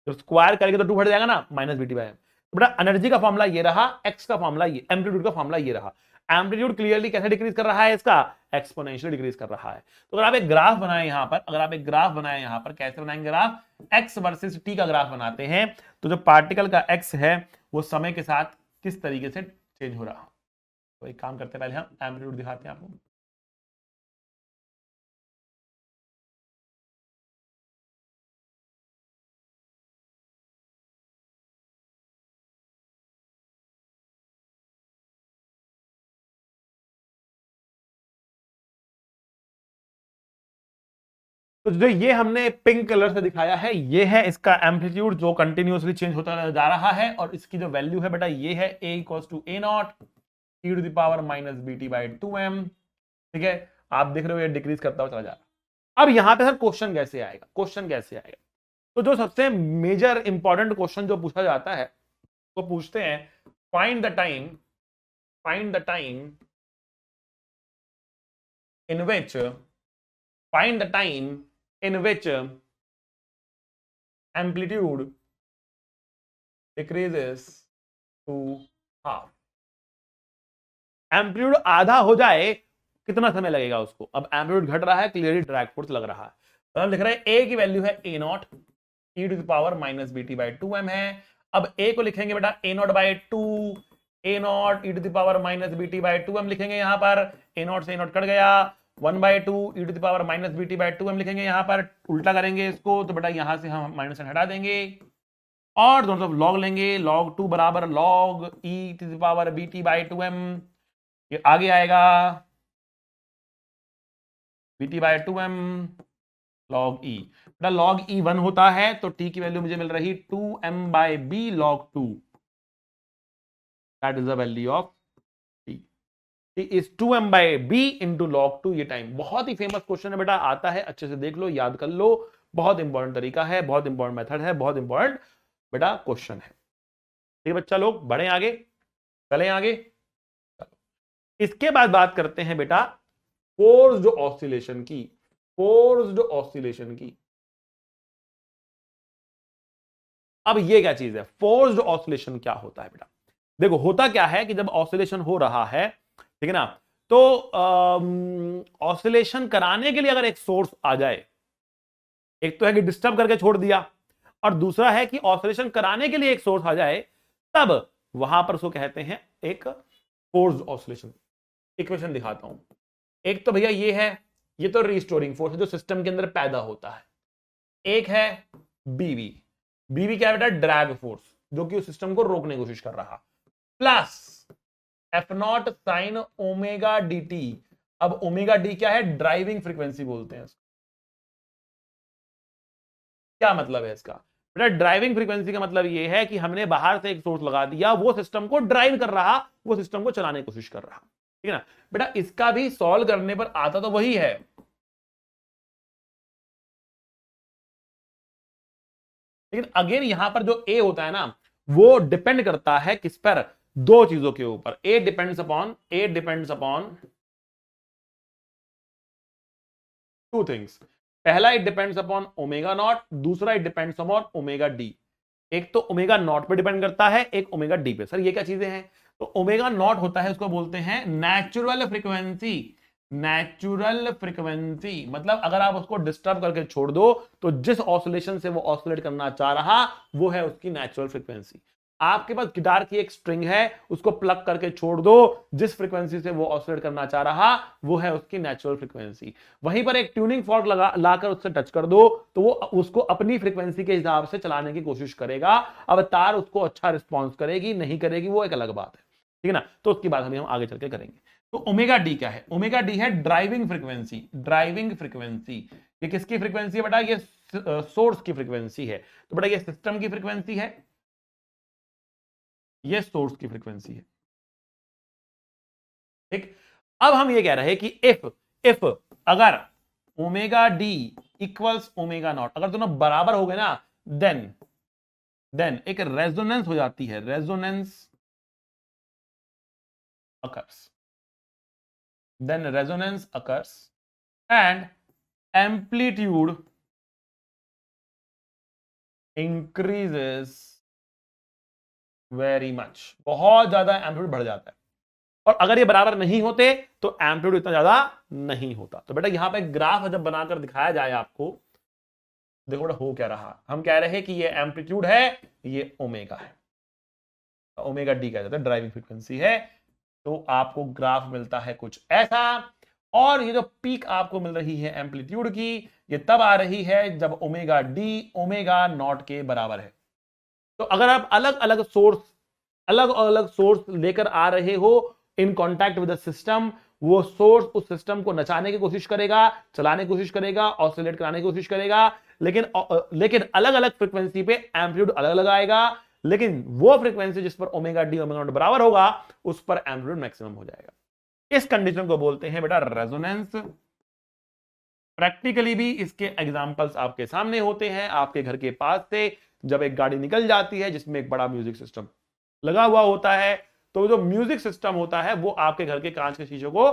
Speaker 1: तो स्क्वायर करेंगे तो 2 हट जाएगा ना, -bt/m। तो बेटा एनर्जी का फॉर्मूला ये रहा, एक्स का फॉर्मूला ये, एम्पलीट्यूड का फॉर्मूला ये रहा। एम्पलीट्यूड क्लियरली कैसे डिक्रीज कर रहा है, इसका एक्सपोनेंशियल डिक्रीज कर रहा है। तो अगर आप एक ग्राफ बनाए यहां पर, अगर आप एक ग्राफ बनाए यहां पर, कैसे बनाएंगे ग्राफ, एक्स वर्सेस टी का ग्राफ बनाते हैं, तो जो पार्टिकल का एक्स है वो समय के साथ किस तरीके से चेंज हो रहा है। तो एक काम करते हैं, पहले हम एम्पलीट्यूड दिखाते हैं आपको। तो जो ये हमने पिंक कलर से दिखाया है, ये है इसका एम्पलीट्यूड जो कंटिन्यूअसली चेंज होता जा रहा है, और इसकी जो वैल्यू है बेटा ये है a equal to a0 e⁻⁻bt/2m। ठीक है, आप देख रहे हो ये डिक्रीज करता हुआ चला जा रहा है। अब यहां पे सर क्वेश्चन कैसे आएगा, क्वेश्चन कैसे आएगा, तो जो सबसे मेजर इंपॉर्टेंट क्वेश्चन जो पूछा जाता है वो पूछते हैं, find the time, find the time in which find the time in which amplitude decreases to half। Amplitude आधा हो जाए कितना समय लगेगा उसको। अब एम्पलीट्यूड घट रहा है, क्लियरली ड्रैग फोर्स लग रहा है, तो हम लिख रहे हैं ए की वैल्यू है a0 e⁻⁻bt/2m है। अब ए को लिखेंगे बेटा a0/2, a0 e⁻⁻bt/2m लिखेंगे यहां पर, a0 से a0 कट गया, 1/2 e⁻⁻bt/2m लिखेंगे यहां पर, उल्टा करेंगे इसको तो बेटा यहां से हम माइनस हटा देंगे और दोनों तरफ लॉग लेंगे, log 2 बराबर log e⁻bt/2m, ये आगे आएगा bt/2m log e। बेटा log e 1 होता है तो t की वैल्यू मुझे मिल रही 2m/b log 2, that is the value of t is 2m/b into log 2। ये टाइम बहुत ही फेमस क्वेश्चन है बेटा, आता है, अच्छे से देख लो, याद कर लो, बहुत इंपॉर्टेंट तरीका है, बहुत इंपॉर्टेंट मेथड है, बहुत इंपॉर्टेंट बेटा क्वेश्चन है। ठीक है बच्चा लोग, बढ़े आगे, चले आगे। इसके बाद बात करते हैं बेटा फोर्स्ड ऑसिलेशन की, फोर्स्ड ऑसिलेशन की। अब ये क्या चीज है, फोर्स्ड ऑसिलेशन क्या होता है बेटा, देखो होता क्या है कि जब ऑसिलेशन हो रहा है, ठीक है ना, तो ऑसिलेशन कराने के लिए अगर एक सोर्स आ जाए, एक तो है कि डिस्टर्ब करके छोड़ दिया, और दूसरा है कि ऑसिलेशन कराने के लिए एक सोर्स आ जाए, तब वहां पर उसको कहते हैं एक फोर्स्ड ऑसिलेशन। इक्वेशन दिखाता हूं, एक तो भैया ये है, ये तो रिस्टोरिंग फोर्स है जो सिस्टम के अंदर पैदा होता है, एक है बीवी, बीवी क्या बेटा, ड्रैग फोर्स जो कि उस सिस्टम को रोकने की कोशिश कर रहा, plus F0 sine omega D T. अब ओमेगा डी क्या है, ड्राइविंग फ्रीक्वेंसी बोलते हैं इसको। क्या मतलब है इसका बेटा, ड्राइविंग फ्रीक्वेंसी का मतलब यह है कि हमने बाहर से एक सोर्स लगा दिया, वो सिस्टम को ड्राइव कर रहा, वो सिस्टम को चलाने की कोशिश कर रहा, ठीक है ना बेटा। इसका भी सॉल्व करने पर आता तो वही है, लेकिन अगेन यहां पर जो ए होता है ना, वो डिपेंड करता है किस पर, दो चीजों के ऊपर। A depends upon two things. पहला it depends upon omega naught, दूसरा it depends upon omega D. एक तो ओमेगा नॉट पे डिपेंड करता है, एक ओमेगा डी पे। सर ये क्या चीजें हैं? तो ओमेगा नॉट होता है, उसको बोलते हैं नेचुरल फ्रीक्वेंसी। नेचुरल फ्रीक्वेंसी मतलब अगर आप उसको डिस्टर्ब करके छोड़ दो तो जिस ऑसिलेशन से वो ऑसिलेट करना चाह रहा वो है उसकी नेचुरल फ्रीक्वेंसी। आपके पास गिटार की एक स्ट्रिंग है, उसको प्लग करके छोड़ दो, जिस फ्रीक्वेंसी से वो ऑसिलेट करना चाह रहा वो है उसकी नेचुरल फ्रीक्वेंसी। वहीं पर एक ट्यूनिंग फॉर्क लाकर उससे टच कर दो तो वो उसको अपनी फ्रीक्वेंसी के हिसाब से चलाने की कोशिश करेगा। अब तार उसको अच्छा रिस्पॉन्स करेगी नहीं करेगी वो एक अलग बात है, ठीक है ना। तो उसकी बात हम आगे चल के करेंगे। तो ओमेगा डी क्या है? ओमेगा डी है ड्राइविंग फ्रीक्वेंसी। ड्राइविंग फ्रीक्वेंसी ये किसकी फ्रीक्वेंसी है बेटा? ये सोर्स की फ्रीक्वेंसी है। तो बेटा ये सिस्टम की फ्रीक्वेंसी है, ये सोर्स की फ्रीक्वेंसी है, ठीक। अब हम ये कह रहे हैं कि इफ अगर omega D equals omega naught, अगर दोनों बराबर हो गए ना, देन एक रेजोनेंस हो जाती है, resonance occurs, then resonance occurs and amplitude increases very much, बहुत ज्यादा एम्पलीट्यूड बढ़ जाता है। और अगर ये बराबर नहीं होते तो एम्पलीट्यूड इतना ज्यादा नहीं होता। तो बेटा यहां पे ग्राफ जब बनाकर दिखाया जाए आपको, देखो बेटा हो क्या रहा, हम कह रहे हैं कि ये एम्पलीट्यूड है, ये ओमेगा है, ओमेगा डी कह जाता है ड्राइविंग फ्रीक्वेंसी है। तो आपको ग्राफ मिलता है कुछ ऐसा, और ये जो पीक आपको मिल रही है एम्पलीट्यूड की, ये तब आ रही है जब ओमेगा डी ओमेगा नॉट के बराबर है। तो अगर आप अलग अलग सोर्स लेकर आ रहे हो in contact with the system, वो सोर्स उस सिस्टम को नचाने की कोशिश करेगा, चलाने की कोशिश करेगा, ऑसिलेट कराने की कोशिश करेगा, लेकिन अलग अलग फ्रीक्वेंसी पे एम्पलीट्यूड अलग अलग आएगा। लेकिन वो फ्रीक्वेंसी जिस पर ओमेगा डी ओमेगा नॉट बराबर होगा उस पर एम्पलीट्यूड मैक्सिमम हो जाएगा। इस कंडीशन को बोलते हैं बेटा रेजोनेंस। प्रैक्टिकली भी इसके एग्जांपल्स आपके सामने होते हैं। आपके घर के पास से जब एक गाड़ी निकल जाती है जिसमें एक बड़ा म्यूजिक सिस्टम लगा हुआ होता है, तो जो म्यूजिक सिस्टम होता है वो आपके घर के कांच के शीशे को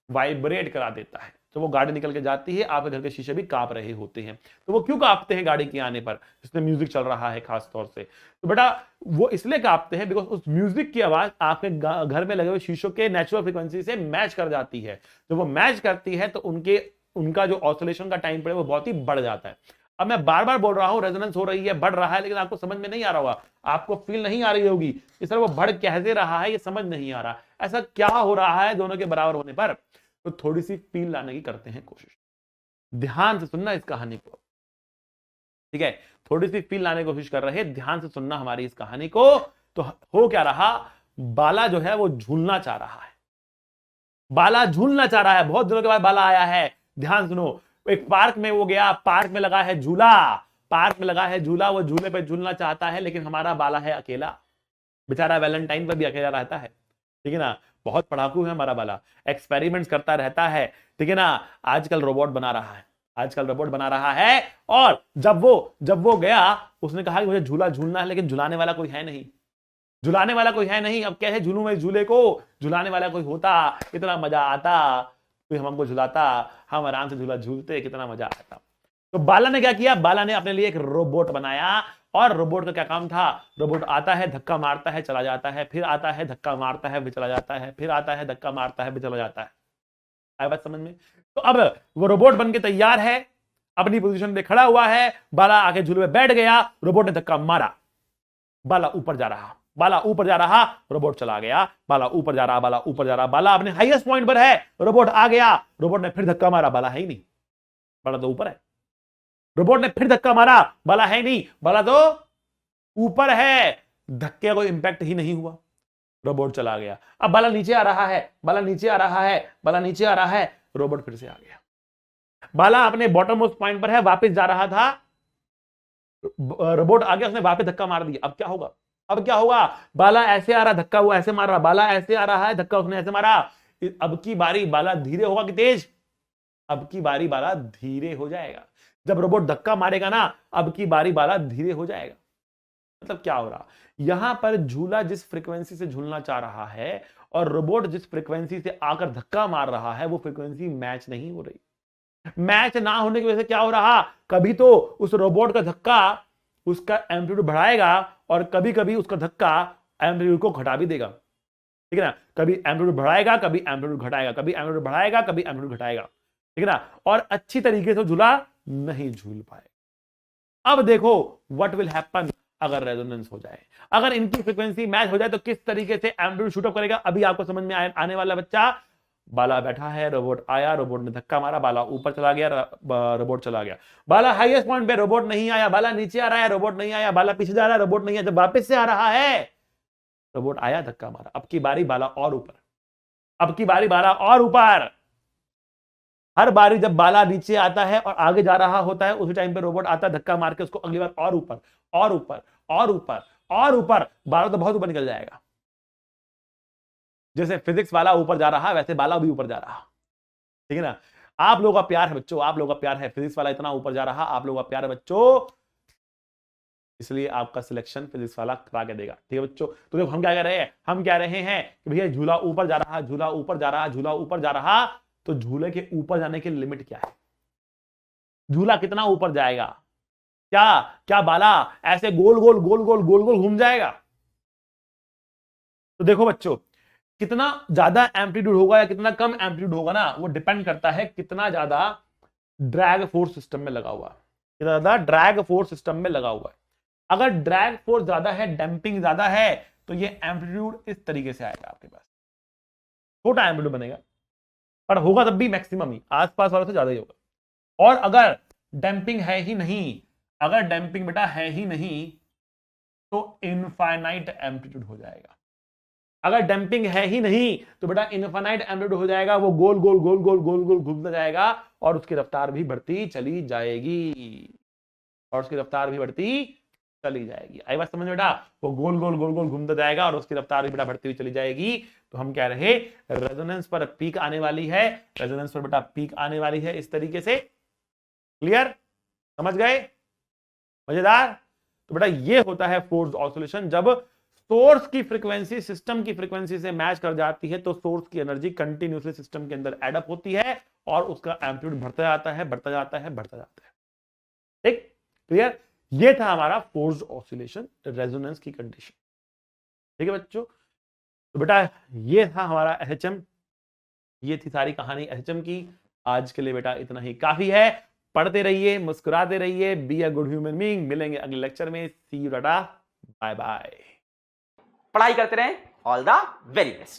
Speaker 1: वाइब्रेट करा देता है। तो वो गाड़ी निकल के जाती है, आपके घर के शीशे भी कांप रहे होते हैं। तो वो क्यों कांपते हैं गाड़ी के आने पर, जिसमें म्यूजिक चल रहा है खास तौर से? तो बेटा वो इसलिए कांपते हैं बिकॉज उस म्यूजिक की आवाज आपके घर में लगे हुए शीशों के नेचुरल फ्रीक्वेंसी से मैच कर जाती है। जब वो मैच करती है तो उनका जो ऑसिलेशन का टाइम पीरियड वो बहुत ही बढ़ जाता है। अब मैं बार बार बोल रहा हूं रेजोनेंस हो रही है, बढ़ रहा है, लेकिन आपको समझ में नहीं आ रहा होगा, आपको फील नहीं आ रही होगी कि सर वो बढ़ कैसे रहा है, ये समझ नहीं आ रहा, ऐसा क्या हो रहा है दोनों के बराबर होने पर। तो थोड़ी सी फील लाने की करते हैं कोशिश, ध्यान से सुनना इस कहानी को, ठीक है। थोड़ी सी फील लाने की कोशिश कर रहे हैं, ध्यान से सुनना हमारी इस कहानी को। तो हो क्या रहा, बाला जो है वो झूलना चाह रहा है, बाला झूलना चाह रहा है, बहुत दिनों के बाद बाला आया है। ध्यान सुनो, एक पार्क में वो गया, पार्क में लगा है झूला, पार्क में लगा है झूला, वो झूले पे झूलना चाहता है, लेकिन हमारा बाला है अकेला, बेचारा वैलेंटाइन पर भी अकेला रहता है, ठीक है ना। बहुत पढ़ाकू है हमारा बाला, एक्सपेरिमेंट्स करता रहता है, ठीक है ना। आजकल रोबोट बना रहा है, आजकल रोबोट बना रहा है। और जब वो गया, उसने कहा कि मुझे झूला झूलना है, लेकिन झुलाने वाला कोई है नहीं, झुलाने वाला कोई है नहीं। अब कैसे झूलूं मैं झूले को, झुलाने वाला कोई होता कितना मजा आता, कोई हमको झुलाता, हम आराम से झूला झूलते, कितना मजा आता। तो बाला ने क्या किया, बाला ने अपने लिए एक रोबोट बनाया। और रोबोट का क्या काम था, रोबोट आता है, धक्का मारता है, चला जाता है, फिर आता है, धक्का मारता है, फिर चला जाता है, फिर आता है, धक्का मारता है, फिर चला जाता है। आया बात समझ में? तो अब वो रोबोट बनके तैयार है, अपनी पोजीशन पे खड़ा हुआ है, बाला आके झूले में बैठ गया, रोबोट ने धक्का मारा, बाला ऊपर जा रहा, बाला ऊपर जा रहा, रोबोट चला गया, बाला ऊपर जा रहा, बाला ऊपर जा रहा, बाला अपने हाईएस्ट पॉइंट पर है, रोबोट आ गया, रोबोट ने फिर धक्का मारा, बाला है ही नहीं, बाला तो ऊपर है। रोबोट ने फिर धक्का मारा, बाला है नहीं, बाला तो ऊपर है, धक्के का कोई इंपैक्ट ही नहीं हुआ, रोबोट चला गया। अब बाला नीचे आ रहा है, बाला नीचे आ रहा है, बाला नीचे आ रहा है, रोबोट फिर से आ गया, बाला अपने बॉटम मोस्ट पॉइंट पर है, वापस जा रहा था, रोबोट आ गया, उसने वापस धक्का मार दिया। अब क्या होगा, अब क्या होगा, बाला ऐसे आ रहा, धक्का वो ऐसे मार रहा, बाला ऐसे आ रहा है, धक्का उसने ऐसे मारा। अब की बारी बाला धीरे होगा कि तेज, अब की बारी बाला धीरे हो जाएगा। जब रोबोट धक्का मारेगा ना, अब की बारी बाला धीरे हो जाएगा। मतलब क्या हो रहा, यहां पर झूला जिस फ्रीक्वेंसी से झूलना चाह रहा है और रोबोट जिस फ्रीक्वेंसी से आकर धक्का मार रहा है, वो फ्रीक्वेंसी मैच नहीं हो रही। मैच ना होने की वजह से क्या हो रहा, कभी तो उस रोबोट का धक्का उसका एम्पलीट्यूड बढ़ाएगा और कभी कभी उसका धक्का एम्पलीट्यूड को घटा भी देगा, ठीक है ना। कभी एम्पलीट्यूड बढ़ाएगा, कभी एम्पलीट्यूड घटाएगा, कभी एम्पलीट्यूड बढ़ाएगा, कभी एम्पलीट्यूड घटाएगा, ठीक है ना। और अच्छी तरीके से झूला नहीं झूल पाएगा। अब देखो व्हाट विल हैपन अगर रेजोनेंस हो जाए, अगर इनकी फ्रीक्वेंसी मैच हो जाए तो किस तरीके से एम्पलीट्यूड शूट अप करेगा, अभी आपको समझ में आने वाला बच्चा। बाला बैठा है, रोबोट आया, रोबोट ने धक्का मारा, बाला ऊपर चला गया, रोबोट चला गया। बाला हाईएस्ट पॉइंट पे, रोबोट नहीं आया, बाला नीचे आ रहा है, रोबोट नहीं आया, बाला पीछे जा रहा है, रोबोट नहीं आया, जब वापस से आ रहा है रोबोट आया, धक्का मारा, अब की बारी बाला और ऊपर, अब की बारी बाला और ऊपर। हर बारी जब बाला नीचे आता है और आगे जा रहा होता है, उसी टाइम पे रोबोट आता है, धक्का मार के उसको अगली बार और ऊपर और ऊपर और ऊपर और ऊपर। बाला तो बहुत ऊपर निकल जाएगा। जैसे फिजिक्स वाला ऊपर जा रहा वैसे बाला भी ऊपर जा रहा, ठीक है ना। आप लोगों का प्यार है बच्चों, आप लोगों का प्यार है, फिजिक्स वाला इतना ऊपर जा रहा, आप लोगों का प्यार है बच्चों, इसलिए आपका सिलेक्शन फिजिक्स वाला करा के देगा, ठीक है बच्चों। तो देखो हम क्या कह रहे हैं, हम कह रहे हैं कि भैया झूला ऊपर जा रहा, झूला ऊपर जा रहा, झूला ऊपर जा रहा, तो झूले के ऊपर जाने की लिमिट क्या है, झूला कितना ऊपर जाएगा, क्या क्या बाला ऐसे गोल गोल गोल गोल गोल गोल घूम जाएगा। तो देखो बच्चों, कितना ज्यादा एम्पलीट्यूड होगा या कितना कम एम्पलीट्यूड होगा ना, वो डिपेंड करता है कितना ज्यादा ड्रैग फोर्स सिस्टम में लगा हुआ है, कितना ज्यादा ड्रैग फोर्स सिस्टम में लगा हुआ है। अगर ड्रैग फोर्स ज्यादा है, डैंपिंग ज्यादा है, तो ये एम्पलीट्यूड इस तरीके से आएगा आपके पास, छोटा एम्पलीट्यूड बनेगा, पर होगा तब भी मैक्सिमम ही, आसपास वालों से ज्यादा ही होगा। और अगर डैंपिंग है ही नहीं, अगर डैंपिंग बेटा है ही नहीं, तो इनफाइनाइट एम्पलीट्यूड हो जाएगा। अगर डैंपिंग है ही नहीं तो बेटा इनफाइनाइट एम्पलीट्यूड हो जाएगा, वो गोल गोल गोल गोल गोल गोल घूमता जाएगा और उसकी रफ्तार भी बढ़ती चली जाएगी, और उसकी रफ्तार भी बढ़ती चली जाएगी। आई बात समझ में बेटा, वो गोल गोल गोल गोल घूमता जाएगा और उसकी रफ्तार भी बेटा बढ़ती हुई चली जाएगी। तो हम कह रहे रेजोनेंस पर पीक आने वाली है, रेजोनेंस पर बेटा पीक आने वाली है इस तरीके से। क्लियर, समझ गए, मजेदार। तो बेटा ये होता है फोर्स्ड ऑसिलेशन, जब सोर्स की फ्रीक्वेंसी सिस्टम की फ्रीक्वेंसी से मैच कर जाती है, तो सोर्स की एनर्जी कंटिन्यूसली सिस्टम के अंदर एड अप होती है और उसका एम्पलीट्यूड बढ़ता जाता है, बढ़ता जाता है, बढ़ता जाता है। ठीक, क्लियर। ये था हमारा फोर्स्ड ऑसिलेशन, रेजोनेंस की कंडीशन, ठीक है बच्चों। तो बेटा ये था हमारा एचएम, ये थी सारी कहानी एचएम की। आज के लिए बेटा इतना ही काफी है। पढ़ते रहिए, मुस्कुराते रहिए, be a good human being. मिलेंगे अगले लेक्चर में। सी यू, टाटा, बाय बाय।
Speaker 2: पढ़ाई करते रहें, ऑल द वेरी बेस्ट।